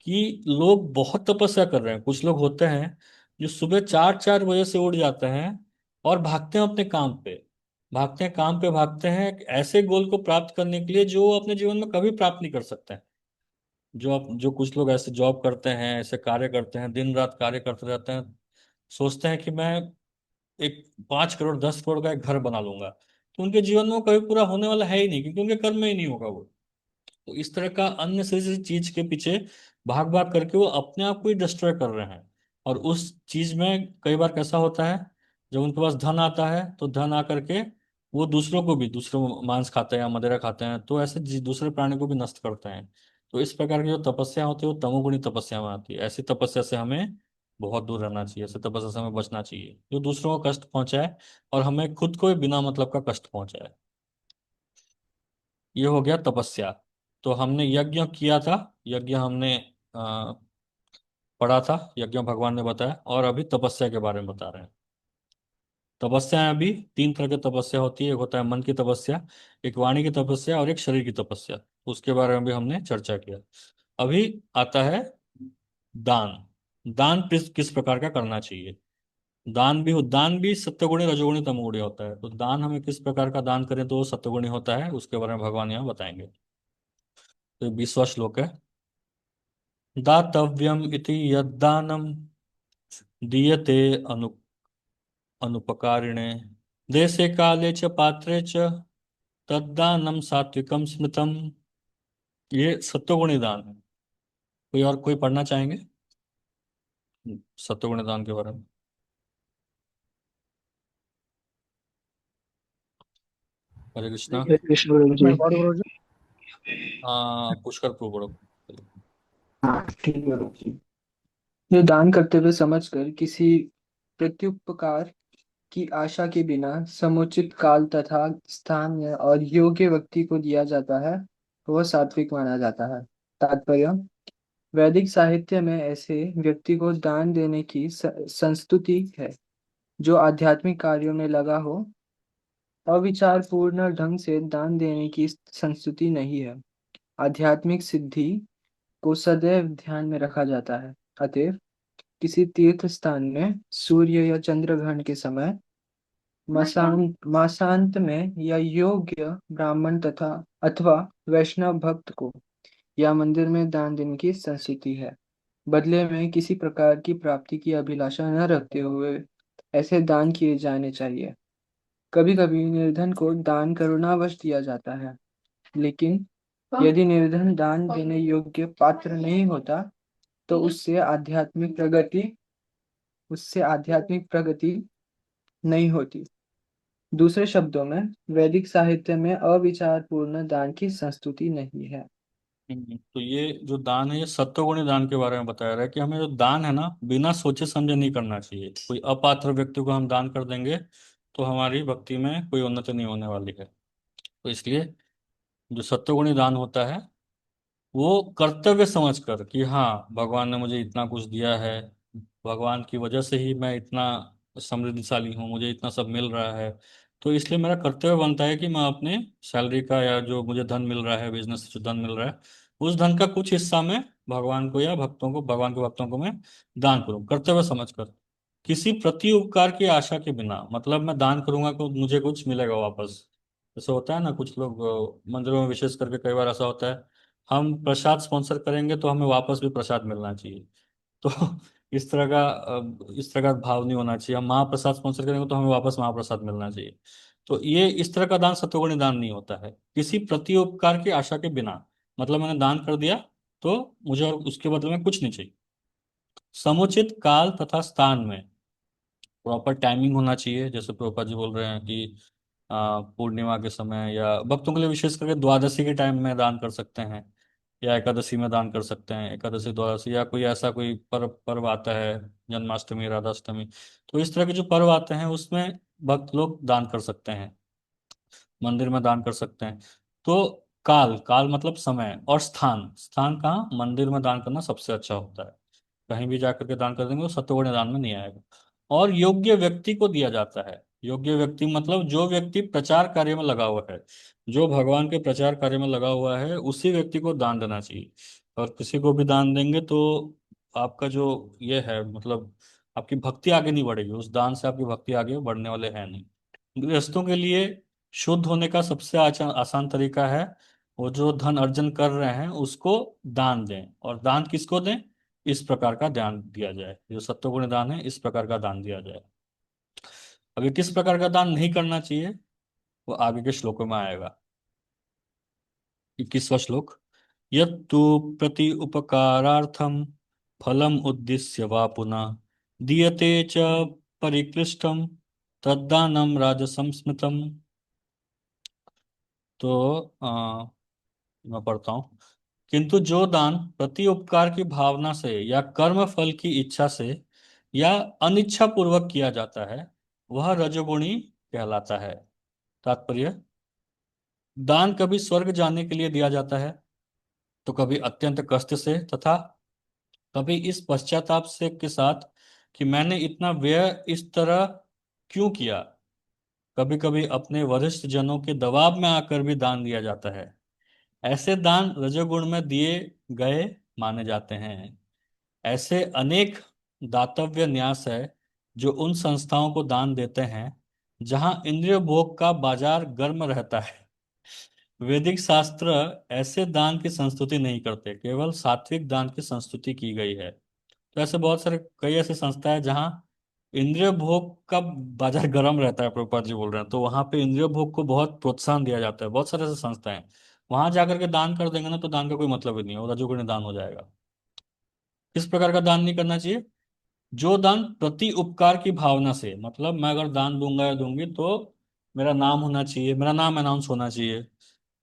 कि लोग बहुत तपस्या कर रहे हैं। कुछ लोग होते हैं जो सुबह 4-4 बजे से उठ जाते हैं और भागते हैं अपने काम पे, भागते हैं एक ऐसे गोल को प्राप्त करने के लिए जो वो अपने जीवन में कभी प्राप्त नहीं कर सकते हैं। जो कुछ लोग ऐसे जॉब करते हैं, ऐसे कार्य करते हैं, दिन रात कार्य करते रहते हैं, सोचते हैं कि मैं एक 5 करोड़ 10 करोड़ का एक घर बना लूंगा। तो उनके जीवन में वो कभी पूरा होने वाला है ही नहीं, क्योंकि उनके कर्म में ही नहीं होगा वो। तो इस तरह का अन्य से चीज के पीछे भाग भाग करके वो अपने आप को ही डिस्ट्रॉय कर रहे हैं। और उस चीज में कई बार कैसा होता है, जब उनके पास धन आता है तो धन आकर के वो दूसरों को भी, दूसरों मांस खाते हैं या मदिरा खाते हैं, तो ऐसे दूसरे प्राणी को भी नष्ट करते हैं। तो इस प्रकार की जो तपस्या होती है वो तमोगुणी तपस्या में आती है। ऐसी तपस्या से हमें बहुत दूर रहना चाहिए, ऐसी तपस्या से हमें बचना चाहिए जो दूसरों को कष्ट पहुंचाए और हमें खुद को भी बिना मतलब का कष्ट पहुंचाए। ये हो गया तपस्या। तो हमने यज्ञ किया था, यज्ञ हमने आ, पढ़ा था, यज्ञ भगवान ने बताया। और अभी तपस्या के बारे में बता रहे हैं। तपस्याएं अभी 3 तरह की तपस्या होती है। एक होता है मन की तपस्या, एक वाणी की तपस्या और एक शरीर की तपस्या। उसके बारे में भी हमने चर्चा किया। अभी आता है दान। दान किस प्रकार का करना चाहिए? दान भी सत्वगुणी रजोगुणी तमोगुणी होता है। तो दान हमें किस प्रकार का दान करें तो वो सत्वगुणी होता है, उसके बारे में भगवान यहाँ बताएंगे। तो 20वां श्लोक है, दातव्यम इति यद्दानम दीयते अनु अनुपकारिणे देशे काले च पात्रे च तद्दानम सात्विकम स्मृतम। ये सत्वगुणी दान है। कोई पढ़ना चाहेंगे सत्वगुणी दान के बारे में? हरे कृष्णा। हरे कृष्ण गुरु जी। मैं पढ़ गुरु जी। हाँ, पुष्कर प्रभु पढ़ो। हाँ ठीक है गुरु जी। जो दान करते हुए समझकर किसी प्रत्युपकार की आशा के बिना समुचित काल तथा स्थान में और योग्य व्यक्ति को दिया जाता है, वह सात्विक माना जाता है। तात्पर्य, वैदिक साहित्य में ऐसे व्यक्ति को दान देने की संस्तुति है जो आध्यात्मिक कार्यों में लगा हो। अविचार पूर्ण ढंग से दान देने की संस्तुति नहीं है। आध्यात्मिक सिद्धि को सदैव ध्यान में रखा जाता है। अतएव किसी तीर्थ स्थान में सूर्य या चंद्र ग्रहण के समय, मासांत में या योग्य ब्राह्मण तथा अथवा वैष्णव भक्त को या मंदिर में दान देने की संस्कृति है। बदले में किसी प्रकार की प्राप्ति की अभिलाषा न रखते हुए ऐसे दान किए जाने चाहिए। कभी कभी निर्धन को दान करुणावश दिया जाता है, लेकिन यदि निर्धन दान देने योग्य पात्र नहीं होता तो उससे आध्यात्मिक प्रगति नहीं होती। दूसरे शब्दों में, वैदिक साहित्य में अविचारपूर्ण दान की संस्तुति नहीं है। तो ये जो दान है, ये सत्वगुणी दान के बारे में बताया रहा है कि हमें जो दान है ना, बिना सोचे समझे नहीं करना चाहिए। कोई अपात्र व्यक्ति को हम दान कर देंगे तो हमारी भक्ति में कोई उन्नति नहीं होने वाली है। तो इसलिए जो सत्वगुणी दान होता है वो कर्तव्य समझकर कि हाँ, भगवान ने मुझे इतना कुछ दिया है, भगवान की वजह से ही मैं इतना समृद्धशाली हूँ, मुझे इतना सब मिल रहा है, तो इसलिए मेरा कर्तव्य बनता है कि मैं अपने सैलरी का या जो मुझे धन मिल रहा है, बिजनेस से जो धन मिल रहा है, उस धन का कुछ हिस्सा मैं भगवान को या भक्तों को, भगवान के भक्तों को मैं दान करूँ, कर्तव्य समझकर, किसी प्रति उपकार की आशा के बिना। मतलब मैं दान करूंगा तो मुझे कुछ मिलेगा वापस। जैसे होता है ना, कुछ लोग मंदिरों में विशेष करके कई बार ऐसा होता है, हम प्रसाद स्पॉन्सर करेंगे तो हमें वापस भी प्रसाद मिलना चाहिए। तो इस तरह का भाव नहीं होना चाहिए। हम महाप्रसाद स्पॉन्सर करेंगे तो हमें वापस महाप्रसाद मिलना चाहिए। तो ये इस तरह का दान सत्वगुणी दान नहीं होता है, किसी प्रत्युपकार की आशा के बिना। मतलब मैंने दान कर दिया तो मुझे और उसके बदले में कुछ नहीं चाहिए। समुचित काल तथा स्थान में, प्रॉपर टाइमिंग होना चाहिए। जैसे प्रभुपाद जी बोल रहे हैं कि पूर्णिमा के समय या भक्तों के लिए विशेष करके द्वादशी के टाइम में दान कर सकते हैं, या एकादशी में दान कर सकते हैं, एकादशी द्वादशी, या कोई ऐसा कोई पर्व पर्व आता है, जन्माष्टमी, राधाष्टमी। तो इस तरह के जो पर्व आते हैं उसमें भक्त लोग दान कर सकते हैं, मंदिर में दान कर सकते हैं। तो काल, काल मतलब समय, और स्थान, स्थान कहाँ, मंदिर में दान करना सबसे अच्छा होता है। कहीं भी जाकर के दान कर देंगे वो सत्वगुण दान में नहीं आएगा। और योग्य व्यक्ति को दिया जाता है। योग्य व्यक्ति मतलब जो व्यक्ति प्रचार कार्य में लगा हुआ है, जो भगवान के प्रचार कार्य में लगा हुआ है, उसी व्यक्ति को दान देना चाहिए। और किसी को भी दान देंगे तो आपका जो ये है, मतलब आपकी भक्ति आगे नहीं बढ़ेगी, उस दान से आपकी भक्ति आगे बढ़ने वाले है नहीं। गृहस्थों के लिए शुद्ध होने का सबसे आसान तरीका है, वो जो धन अर्जन कर रहे हैं उसको दान दें। और दान किसको दें, इस प्रकार का दान दिया जाए, जो सत्वगुण दान है इस प्रकार का दान दिया जाए। अगर किस प्रकार का दान नहीं करना चाहिए वो आगे के श्लोकों में आएगा। 21वां श्लोक, यत्तु प्रति उपकारार्थम फलम उद्देश्य वा पुनः दीयते च परिकृष्टम तद्दानम राजसं स्मृतम। तो मैं पढ़ता हूँ, किंतु जो दान प्रति उपकार की भावना से या कर्म फल की इच्छा से या अनिच्छा पूर्वक किया जाता है वह रजोगुणी कहलाता है। तात्पर्य, दान कभी स्वर्ग जाने के लिए दिया जाता है, तो कभी अत्यंत कष्ट से, तथा कभी इस पश्चाताप से के साथ कि मैंने इतना व्यय इस तरह क्यों किया। कभी कभी अपने वरिष्ठ जनों के दबाव में आकर भी दान दिया जाता है। ऐसे दान रजोगुण में दिए गए माने जाते हैं। ऐसे अनेक दातव्य न्यास है जो उन संस्थाओं को दान देते हैं जहां इंद्रिय भोग का बाजार गर्म रहता है। वैदिक शास्त्र ऐसे दान की संस्तुति नहीं करते, केवल सात्विक दान की संस्तुति की गई है। तो ऐसे बहुत सारे कई ऐसे संस्था है जहाँ इंद्रिय भोग का बाजार गर्म रहता है, प्रभुपाद जी बोल रहे हैं, तो वहां पे इंद्रिय भोग को बहुत प्रोत्साहन दिया जाता है। बहुत सारे ऐसे संस्थाएं हैं, वहां जाकर के दान कर देंगे ना तो दान का कोई मतलब ही नहीं है, वो रजोगुणी दान हो जाएगा। किस प्रकार का दान नहीं करना चाहिए, जो दान प्रति उपकार की भावना से, मतलब मैं अगर दान दूंगा या दूंगी तो मेरा नाम होना चाहिए, मेरा नाम अनाउंस होना चाहिए,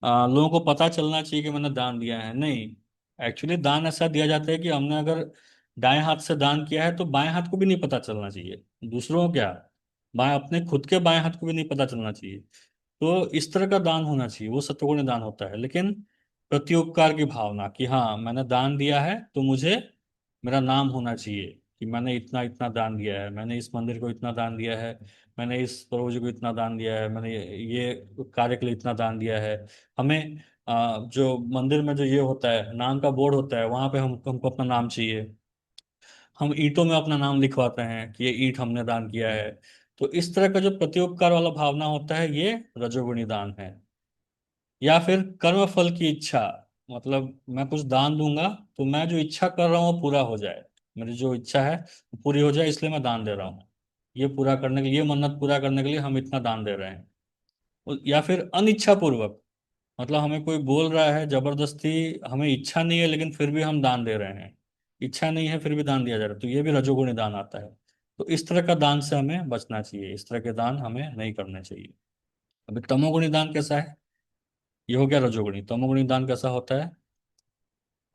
लोगों को पता चलना चाहिए कि मैंने दान दिया है। नहीं, एक्चुअली दान ऐसा दिया जाता है कि हमने अगर दाएं हाथ से दान किया है तो बाएं हाथ को भी नहीं पता चलना चाहिए, दूसरों को क्या, बाएं अपने खुद के बाएं हाथ को भी नहीं पता चलना चाहिए। तो इस तरह का दान होना चाहिए, वो सत्वगुण दान होता है। लेकिन प्रत्युपकार की भावना कि हाँ मैंने दान दिया है तो मुझे मेरा नाम होना चाहिए कि मैंने इतना इतना दान दिया है, मैंने इस मंदिर को इतना दान दिया है, मैंने इस प्रभु जी को इतना दान दिया है, मैंने ये कार्य के लिए इतना दान दिया है। हमें जो मंदिर में जो ये होता है, नाम का बोर्ड होता है, वहां पे हमको अपना नाम चाहिए। हम ईंटों में अपना नाम लिखवाते हैं कि ये ईंट हमने दान किया है। तो इस तरह का जो प्रत्युपकार वाला भावना होता है ये रजोगुणी दान है। या फिर कर्म फल की इच्छा, मतलब मैं कुछ दान दूंगा तो मैं जो इच्छा कर रहा हूँ वो पूरा हो जाए, मेरी जो इच्छा है वो पूरी हो जाए, इसलिए मैं दान दे रहा हूँ। ये पूरा करने के लिए, ये मन्नत पूरा करने के लिए हम इतना दान दे रहे हैं। या फिर अनिच्छा पूर्वक, मतलब हमें कोई बोल रहा है जबरदस्ती, हमें इच्छा नहीं है लेकिन फिर भी हम दान दे रहे हैं, इच्छा नहीं है फिर भी दान दिया जा रहा है, तो ये भी रजोगुणी दान आता है। तो इस तरह का दान से हमें बचना चाहिए, इस तरह के दान हमें नहीं करने चाहिए। अभी तमोगुणी दान कैसा है? ये हो गया रजोगुणी। तमोगुणी दान कैसा होता है?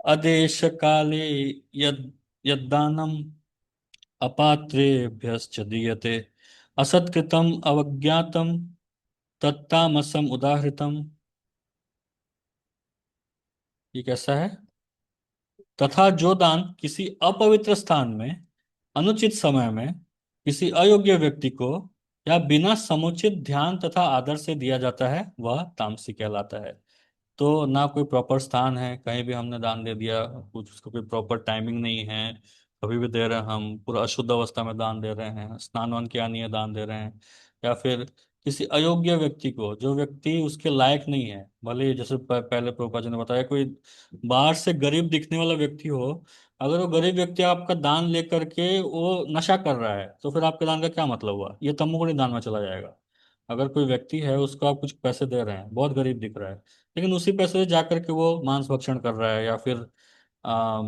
अदेश काले यद यद्दानम अपात्रेभ्यश्च दीयते असत्कृतम अवज्ञातम तत्तामसम उदाहृतम। ये कैसा है? तथा जो दान किसी अपवित्र स्थान में अनुचित समय में किसी अयोग्य व्यक्ति को या बिना समुचित ध्यान तथा आदर से दिया जाता है वह तामसी कहलाता है। तो ना कोई प्रॉपर स्थान है, कहीं भी हमने दान दे दिया, कुछ उसका कोई प्रॉपर टाइमिंग नहीं है, कभी भी दे रहे हैं हम, पूरा अशुद्ध अवस्था में दान दे रहे हैं, स्नान वान किया नहीं है दान दे रहे हैं, या फिर किसी अयोग्य व्यक्ति को, जो व्यक्ति उसके लायक नहीं है, भले ही जैसे पहले प्रभुपाद जी ने बताया, कोई बाहर से गरीब दिखने वाला व्यक्ति हो, अगर वो गरीब व्यक्ति आपका दान लेकर के वो नशा कर रहा है तो फिर आपके दान का क्या मतलब हुआ? ये तमोगुणी दान में चला जाएगा। अगर कोई व्यक्ति है, उसको आप कुछ पैसे दे रहे हैं, बहुत गरीब दिख रहा है, लेकिन उसी पैसे से जाकर के वो मांस भक्षण कर रहा है या फिर आ,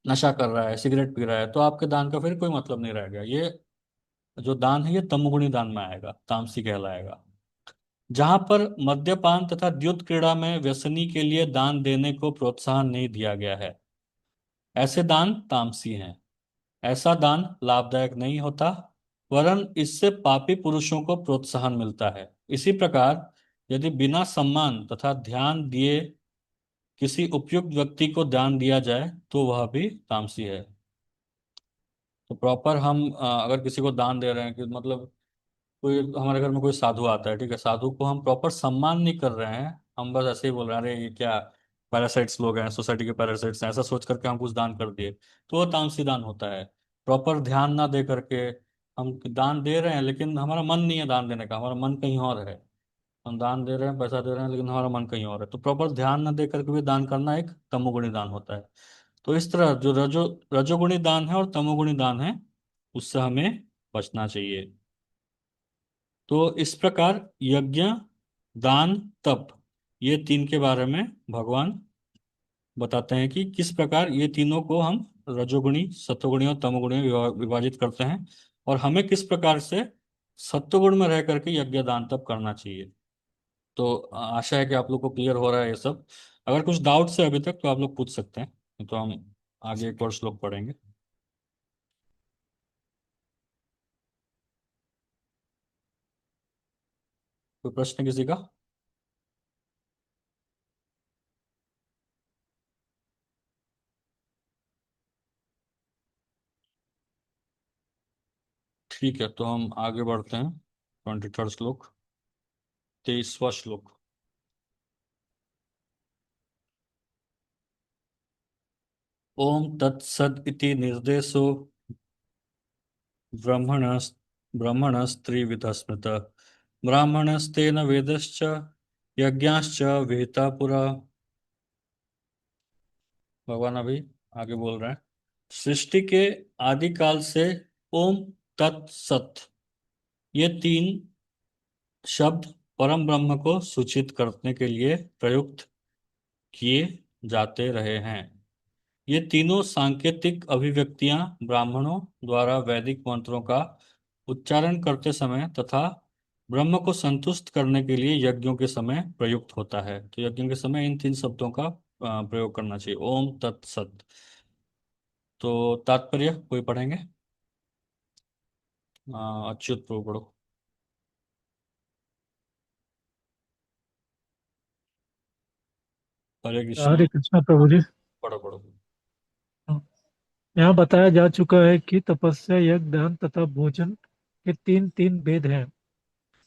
नशा कर रहा है, सिगरेट पी रहा है, तो आपके दान का फिर कोई मतलब नहीं रहेगा। ये जो दान है ये तमोगुणी दान में आएगा, तामसी कहलाएगा। जहां पर मद्यपान तथा द्युत क्रीड़ा में व्यसनी के लिए दान देने को प्रोत्साहन नहीं दिया गया है, ऐसे दान तामसी हैं। ऐसा दान लाभदायक नहीं होता, वरन इससे पापी पुरुषों को प्रोत्साहन मिलता है। इसी प्रकार यदि बिना सम्मान तथा ध्यान दिए किसी उपयुक्त व्यक्ति को दान दिया जाए तो वह भी तामसी है। तो प्रॉपर हम अगर किसी को दान दे रहे हैं, कि मतलब कोई हमारे घर में कोई साधु आता है, ठीक है, साधु को हम प्रॉपर सम्मान नहीं कर रहे हैं, हम बस ऐसे ही बोल रहे हैं, अरे ये क्या पैरासाइट्स लोग हैं, सोसाइटी के पैरासाइट्स हैं, ऐसा सोच करके हम कुछ दान कर दिए, तो वो तामसी दान होता है। प्रॉपर ध्यान ना दे करके हम दान दे रहे हैं, लेकिन हमारा मन नहीं है दान देने का, हमारा मन कहीं और है। हम दान दे रहे हैं, पैसा दे रहे हैं, लेकिन हमारा मन कहीं और है, तो प्रॉपर ध्यान ना दे करके भी दान करना एक तमोगुणी दान होता है। तो इस तरह जो रजोगुणी दान है और तमोगुणी दान है, उससे हमें बचना चाहिए। तो इस प्रकार यज्ञ, दान, तप, ये तीन के बारे में भगवान बताते हैं कि किस प्रकार ये तीनों को हम रजोगुणी, सत्वगुणी और तमोगुणी में विभाजित करते हैं, और हमें किस प्रकार से सत्वगुण में रह करके यज्ञ, दान, तप करना चाहिए। तो आशा है कि आप लोग को क्लियर हो रहा है ये सब। अगर कुछ डाउट्स है अभी तक तो आप लोग पूछ सकते हैं, तो हम आगे एक और श्लोक पढ़ेंगे। कोई प्रश्न किसी का? ठीक है, तो हम आगे बढ़ते हैं। 23 श्लोक, 23वां श्लोक। ओम तत्सद इति निर्देशो ब्रह्मण ब्रह्मणस्त्रिविध स्मृत ब्राह्मणस्तेन वेदश्च यज्ञाश्च विहिता पुरा। भगवान अभी आगे बोल रहे हैं, सृष्टि के आदिकाल से ओम तत्सत, ये तीन शब्द परम ब्रह्म को सूचित करने के लिए प्रयुक्त किए जाते रहे हैं। ये तीनों सांकेतिक अभिव्यक्तियां ब्राह्मणों द्वारा वैदिक मंत्रों का उच्चारण करते समय तथा ब्रह्म को संतुष्ट करने के लिए यज्ञों के समय प्रयुक्त होता है। तो यज्ञों के समय इन तीन शब्दों का प्रयोग करना चाहिए, ओम तत्सत। तो तात्पर्य कोई पढ़ेंगे? अच्युत प्रभु पढ़ो। हरे कृष्णा। हरे कृष्णा प्रभु जी। पढ़ो पढ़ो। यहाँ बताया जा चुका है कि तपस्या, यज्ञ, दान तथा भोजन के तीन तीन भेद हैं,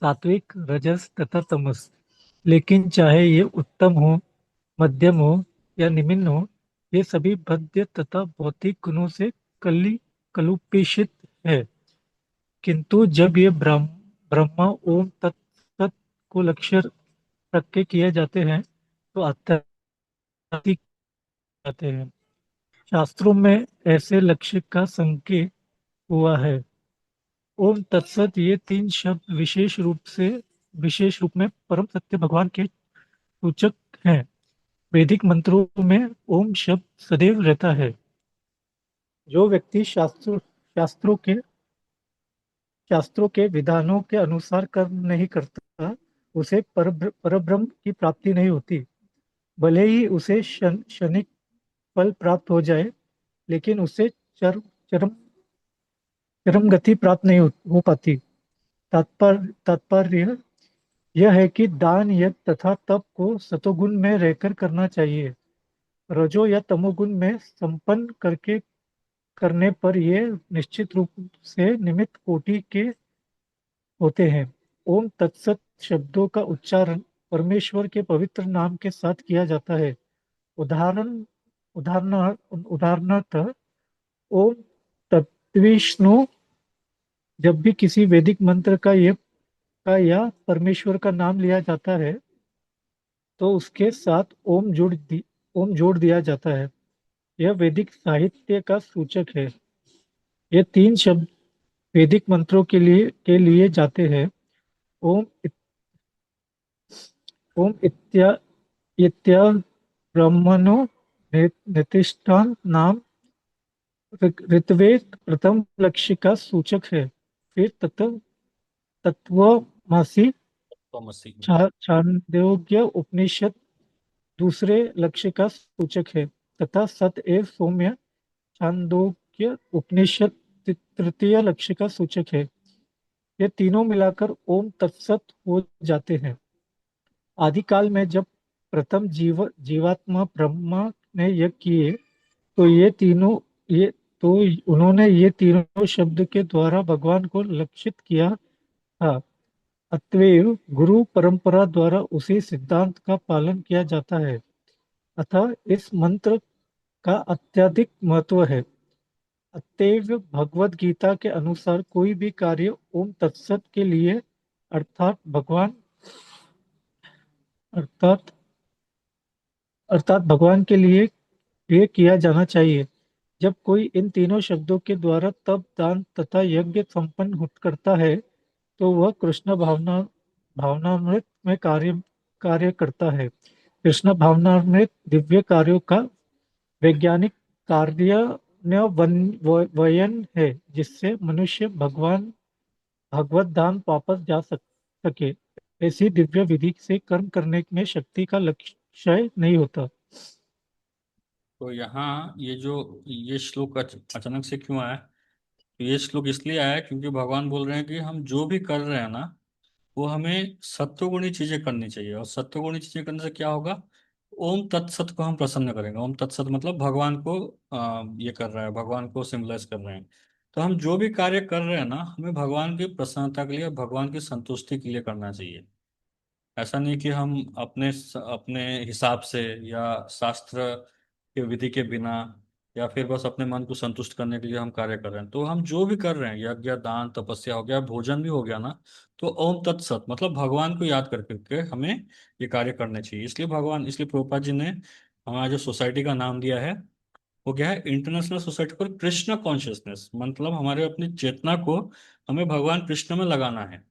सात्विक, रजस तथा तमस। लेकिन चाहे ये उत्तम हो, मध्यम हो या निम्न हो, ये सभी भद्य तथा भौतिक गुणों से कली कलुषित है। किंतु जब ये ब्रह्मा ओम तत्सत को लक्ष्य रख के किए जाते हैं तो आध्यात्मिक जाते हैं। शास्त्रों में ऐसे लक्ष्य का संकेत हुआ है। ओम तत्सत, ये तीन शब्द विशेष रूप में परम सत्य भगवान के सूचक हैं। वैदिक मंत्रों में ओम शब्द सदैव रहता है। जो व्यक्ति शास्त्रों के शास्त्रों के विधानों के अनुसार कर्म नहीं करता, उसे परब्रह्म की प्राप्ति नहीं होती। भले ही उसे क्षणिक फल प्राप्त हो जाए, लेकिन उसे चर, चरम चरम गति प्राप्त नहीं हो पाती। तात्पर्य यह है कि दान, यज्ञ तथा तप को सतोगुण में रहकर करना चाहिए। रजो या तमोगुण में संपन्न करके करने पर ये निश्चित रूप से निमित्त कोटि के होते हैं। ओम तत्सत शब्दों का उच्चारण परमेश्वर के पवित्र नाम के साथ किया जाता है। उदाहरण उदाहरणार्थ ओम तत्विष्णु। जब भी किसी वैदिक मंत्र का या परमेश्वर का नाम लिया जाता है, तो उसके साथ ओम जोड़ दिया जाता है। यह वैदिक साहित्य का सूचक है। ये तीन शब्द वैदिक मंत्रों के लिए जाते हैं। ओम ओम इत्या ब्रह्मणो नितिष्ठान नाम ऋग्वेद प्रथम लक्ष्य का सूचक है। फिर तत्वमसि तमसी। छांदोग्य उपनिषद दूसरे लक्ष्य का सूचक है, तथा सत एव सौम्य छांदोग्य उपनिषद तृतीय लक्ष्य का सूचक है। ये तीनों मिलाकर ओम तत्सत हो जाते हैं। आदिकाल में जब प्रथम जीवात्मा ब्रह्मा ने यज्ञ किए, तो ये तो उन्होंने ये तीनों शब्द के द्वारा भगवान को लक्षित किया था। अतएव गुरु परंपरा द्वारा उसी सिद्धांत का पालन किया जाता है। अतः इस मंत्र का अत्यधिक महत्व है। अतएव भगवद गीता के अनुसार कोई भी कार्य ओम तत्सत के लिए अर्थात भगवान अर्थात अर्थात भगवान के लिए किया जाना चाहिए। जब कोई इन तीनों शब्दों के द्वारा तप, दान तथा यज्ञ संपन्न करता है, तो वह कृष्ण भावनामृत में कार्य करता है। कृष्ण भावनामृत दिव्य कार्यों का वैज्ञानिक कार्यान्वयन है, जिससे मनुष्य भगवत धाम वापस जा सके। ऐसी दिव्य विधि से कर्म करने में शक्ति का लक्ष्य नहीं होता। तो यहाँ ये श्लोक अचानक से क्यों आया? तो ये श्लोक इसलिए आया क्योंकि भगवान बोल रहे हैं कि हम जो भी कर रहे हैं ना, वो हमें सत्वगुणी चीजें करनी चाहिए। और सत्वगुणी चीजें करने से क्या होगा? ओम तत्सत को हम प्रसन्न करेंगे। ओम तत्सत मतलब भगवान को ये कर रहा है, भगवान को सिम्बलाइज कर रहे हैं। तो हम जो भी कार्य कर रहे हैं ना, हमें भगवान की प्रसन्नता के लिए, भगवान की संतुष्टि के लिए करना चाहिए। ऐसा नहीं कि हम अपने हिसाब से या शास्त्र के विधि के बिना, या फिर बस अपने मन को संतुष्ट करने के लिए हम कार्य कर रहे हैं। तो हम जो भी कर रहे हैं, यज्ञ, दान, तपस्या हो गया, भोजन भी हो गया ना, तो ओम तत्सत मतलब भगवान को याद कर करके हमें ये कार्य करने चाहिए। इसलिए प्रभुपाद जी ने हमारा जो सोसाइटी का नाम दिया है, वो क्या है? International society for Krishna consciousness. मतलब हमारे अपनी चेतना को हमें भगवान कृष्ण में लगाना है।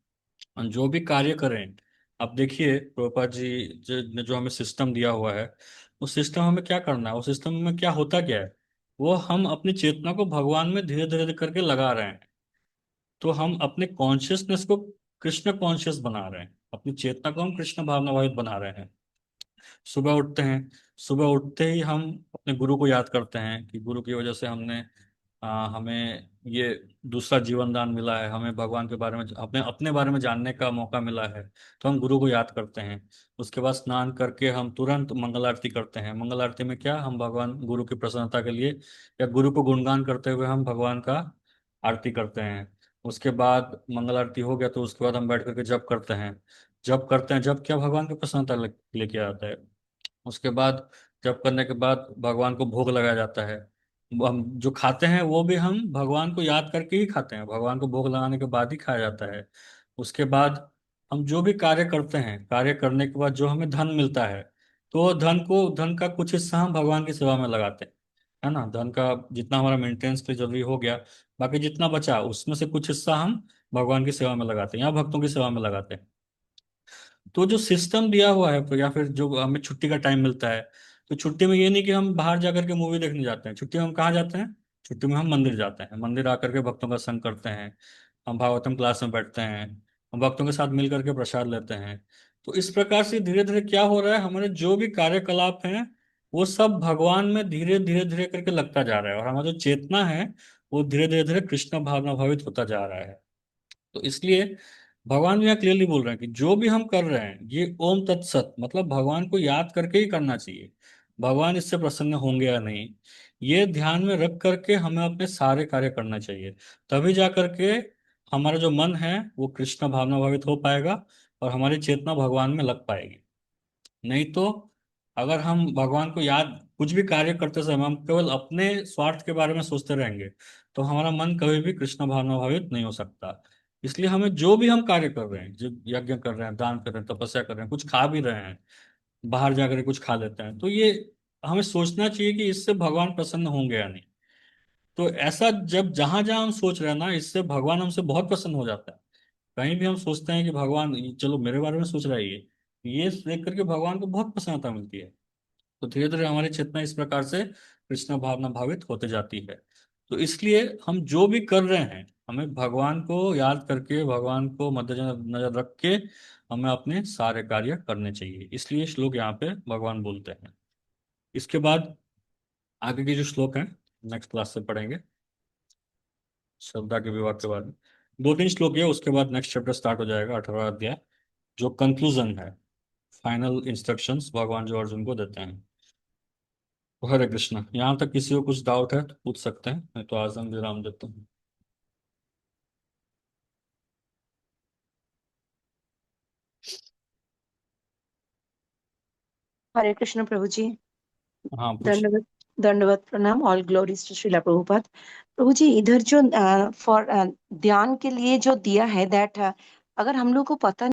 और जो भी कार्य करें, आप देखिए प्रभुपाद जी ने जो हमें सिस्टम दिया हुआ है, उस सिस्टम हमें क्या करना है? उस सिस्टम में क्या होता क्या है? वो हम अपनी चेतना को भगवान में धीरे धीरे करके लगा रहे हैं। तो हम अपने कॉन्शियसनेस को कृष्ण कॉन्शियस बना रहे हैं, अपनी चेतना को हम कृष्ण भावनावाहित बना रहे हैं। सुबह उठते हैं, सुबह उठते ही हम अपने गुरु को याद करते हैं कि गुरु की वजह से हमें ये दूसरा जीवन दान मिला है, हमें भगवान के बारे में, अपने अपने बारे में जानने का मौका मिला है। तो हम गुरु को याद करते हैं। उसके बाद स्नान करके हम तुरंत मंगल आरती करते हैं। मंगल आरती में क्या, हम भगवान गुरु की प्रसन्नता के लिए या गुरु को गुणगान करते हुए हम भगवान का आरती करते हैं। उसके बाद मंगल आरती हो गया, तो उसके बाद हम बैठ करके जप करते हैं। जप करते हैं, जब क्या भगवान की प्रसन्नता लेके आता है। उसके बाद जप करने के बाद भगवान को भोग लगाया जाता है। हम जो खाते हैं वो भी हम भगवान को याद करके ही खाते हैं, भगवान को भोग लगाने के बाद ही खाया जाता है। उसके बाद हम जो भी कार्य करते हैं, कार्य करने के बाद जो हमें धन मिलता है, तो वो धन का कुछ हिस्सा हम भगवान की सेवा में लगाते हैं, है ना। धन का जितना हमारा मेंटेनेंस के लिए जरूरी हो गया, बाकी जितना बचा उसमें से कुछ हिस्सा हम भगवान की सेवा में लगाते हैं या भक्तों की सेवा में लगाते हैं। तो जो सिस्टम दिया हुआ है, तो या फिर जो हमें छुट्टी का टाइम मिलता है, तो छुट्टी में ये नहीं कि हम बाहर जाकर के मूवी देखने जाते हैं। छुट्टी में हम कहाँ जाते हैं? छुट्टी में हम मंदिर जाते हैं, मंदिर आकर के भक्तों का संग करते हैं। हम भागवतम क्लास में बैठते हैं, हम भक्तों के साथ मिल करके प्रसाद लेते हैं। तो इस प्रकार से धीरे धीरे क्या हो रहा है, हमारे जो भी कार्यकलाप हैं वो सब भगवान में धीरे धीरे धीरे करके लगता जा रहा है, और हमारा जो चेतना है वो धीरे धीरे धीरे कृष्ण भावना भावित होता जा रहा है। तो इसलिए भगवान भी यहाँ क्लियरली बोल रहे हैं कि जो भी हम कर रहे हैं ये ओम तत्सत, मतलब भगवान को याद करके ही करना चाहिए। भगवान इससे प्रसन्न होंगे या नहीं, ये ध्यान में रख करके हमें अपने सारे कार्य करना चाहिए। तभी जा करके हमारा जो मन है वो कृष्ण भावना भावित हो पाएगा, और हमारी चेतना भगवान में लग पाएगी। नहीं तो अगर हम भगवान को याद, कुछ भी कार्य करते समय हम केवल अपने स्वार्थ के बारे में सोचते रहेंगे, तो हमारा मन कभी भी कृष्ण भावना भावित नहीं हो सकता। इसलिए हमें जो भी हम कार्य कर रहे हैं, जो यज्ञ कर रहे हैं, दान कर रहे हैं, तपस्या कर रहे हैं, कुछ खा भी रहे हैं, बाहर जाकर कुछ खा लेते हैं, तो ये हमें सोचना चाहिए कि इससे भगवान प्रसन्न होंगे या नहीं। तो ऐसा जब जहां जहां हम सोच रहे हैं ना, इससे भगवान हमसे बहुत प्रसन्न हो जाता है। कहीं भी हम सोचते हैं कि भगवान चलो मेरे बारे में सोच रहा है, ये देख करके भगवान को बहुत प्रसन्नता मिलती है। तो धीरे धीरे हमारी चेतना इस प्रकार से कृष्ण भावना भावित होते जाती है। तो इसलिए हम जो भी कर रहे हैं, हमें भगवान को याद करके, भगवान को मद्देनजर नजर रख के हमें अपने सारे कार्य करने चाहिए। इसलिए श्लोक यहाँ पे भगवान बोलते हैं। इसके बाद आगे के जो श्लोक हैं नेक्स्ट क्लास से पढ़ेंगे, श्रद्धा के विभाग के बारे में। दो तीन श्लोक है, उसके बाद नेक्स्ट चैप्टर स्टार्ट हो जाएगा, 18वां अध्याय, जो कंक्लूजन है, फाइनल इंस्ट्रक्शंस भगवान जो अर्जुन को देते हैं। तो हरे कृष्णा। यहाँ तक किसी को कुछ डाउट है तो पूछ सकते हैं, नहीं तो आज हम विराम देते हैं। हरे कृष्ण प्रभु जी। हाँ पूछ। दंडवत दंडवत प्रणाम। All glories to Srila Prabhupada. Prabhu ji, इधर जो फॉर ध्यान के लिए जो दिया है दैट, अगर हम लोग को पता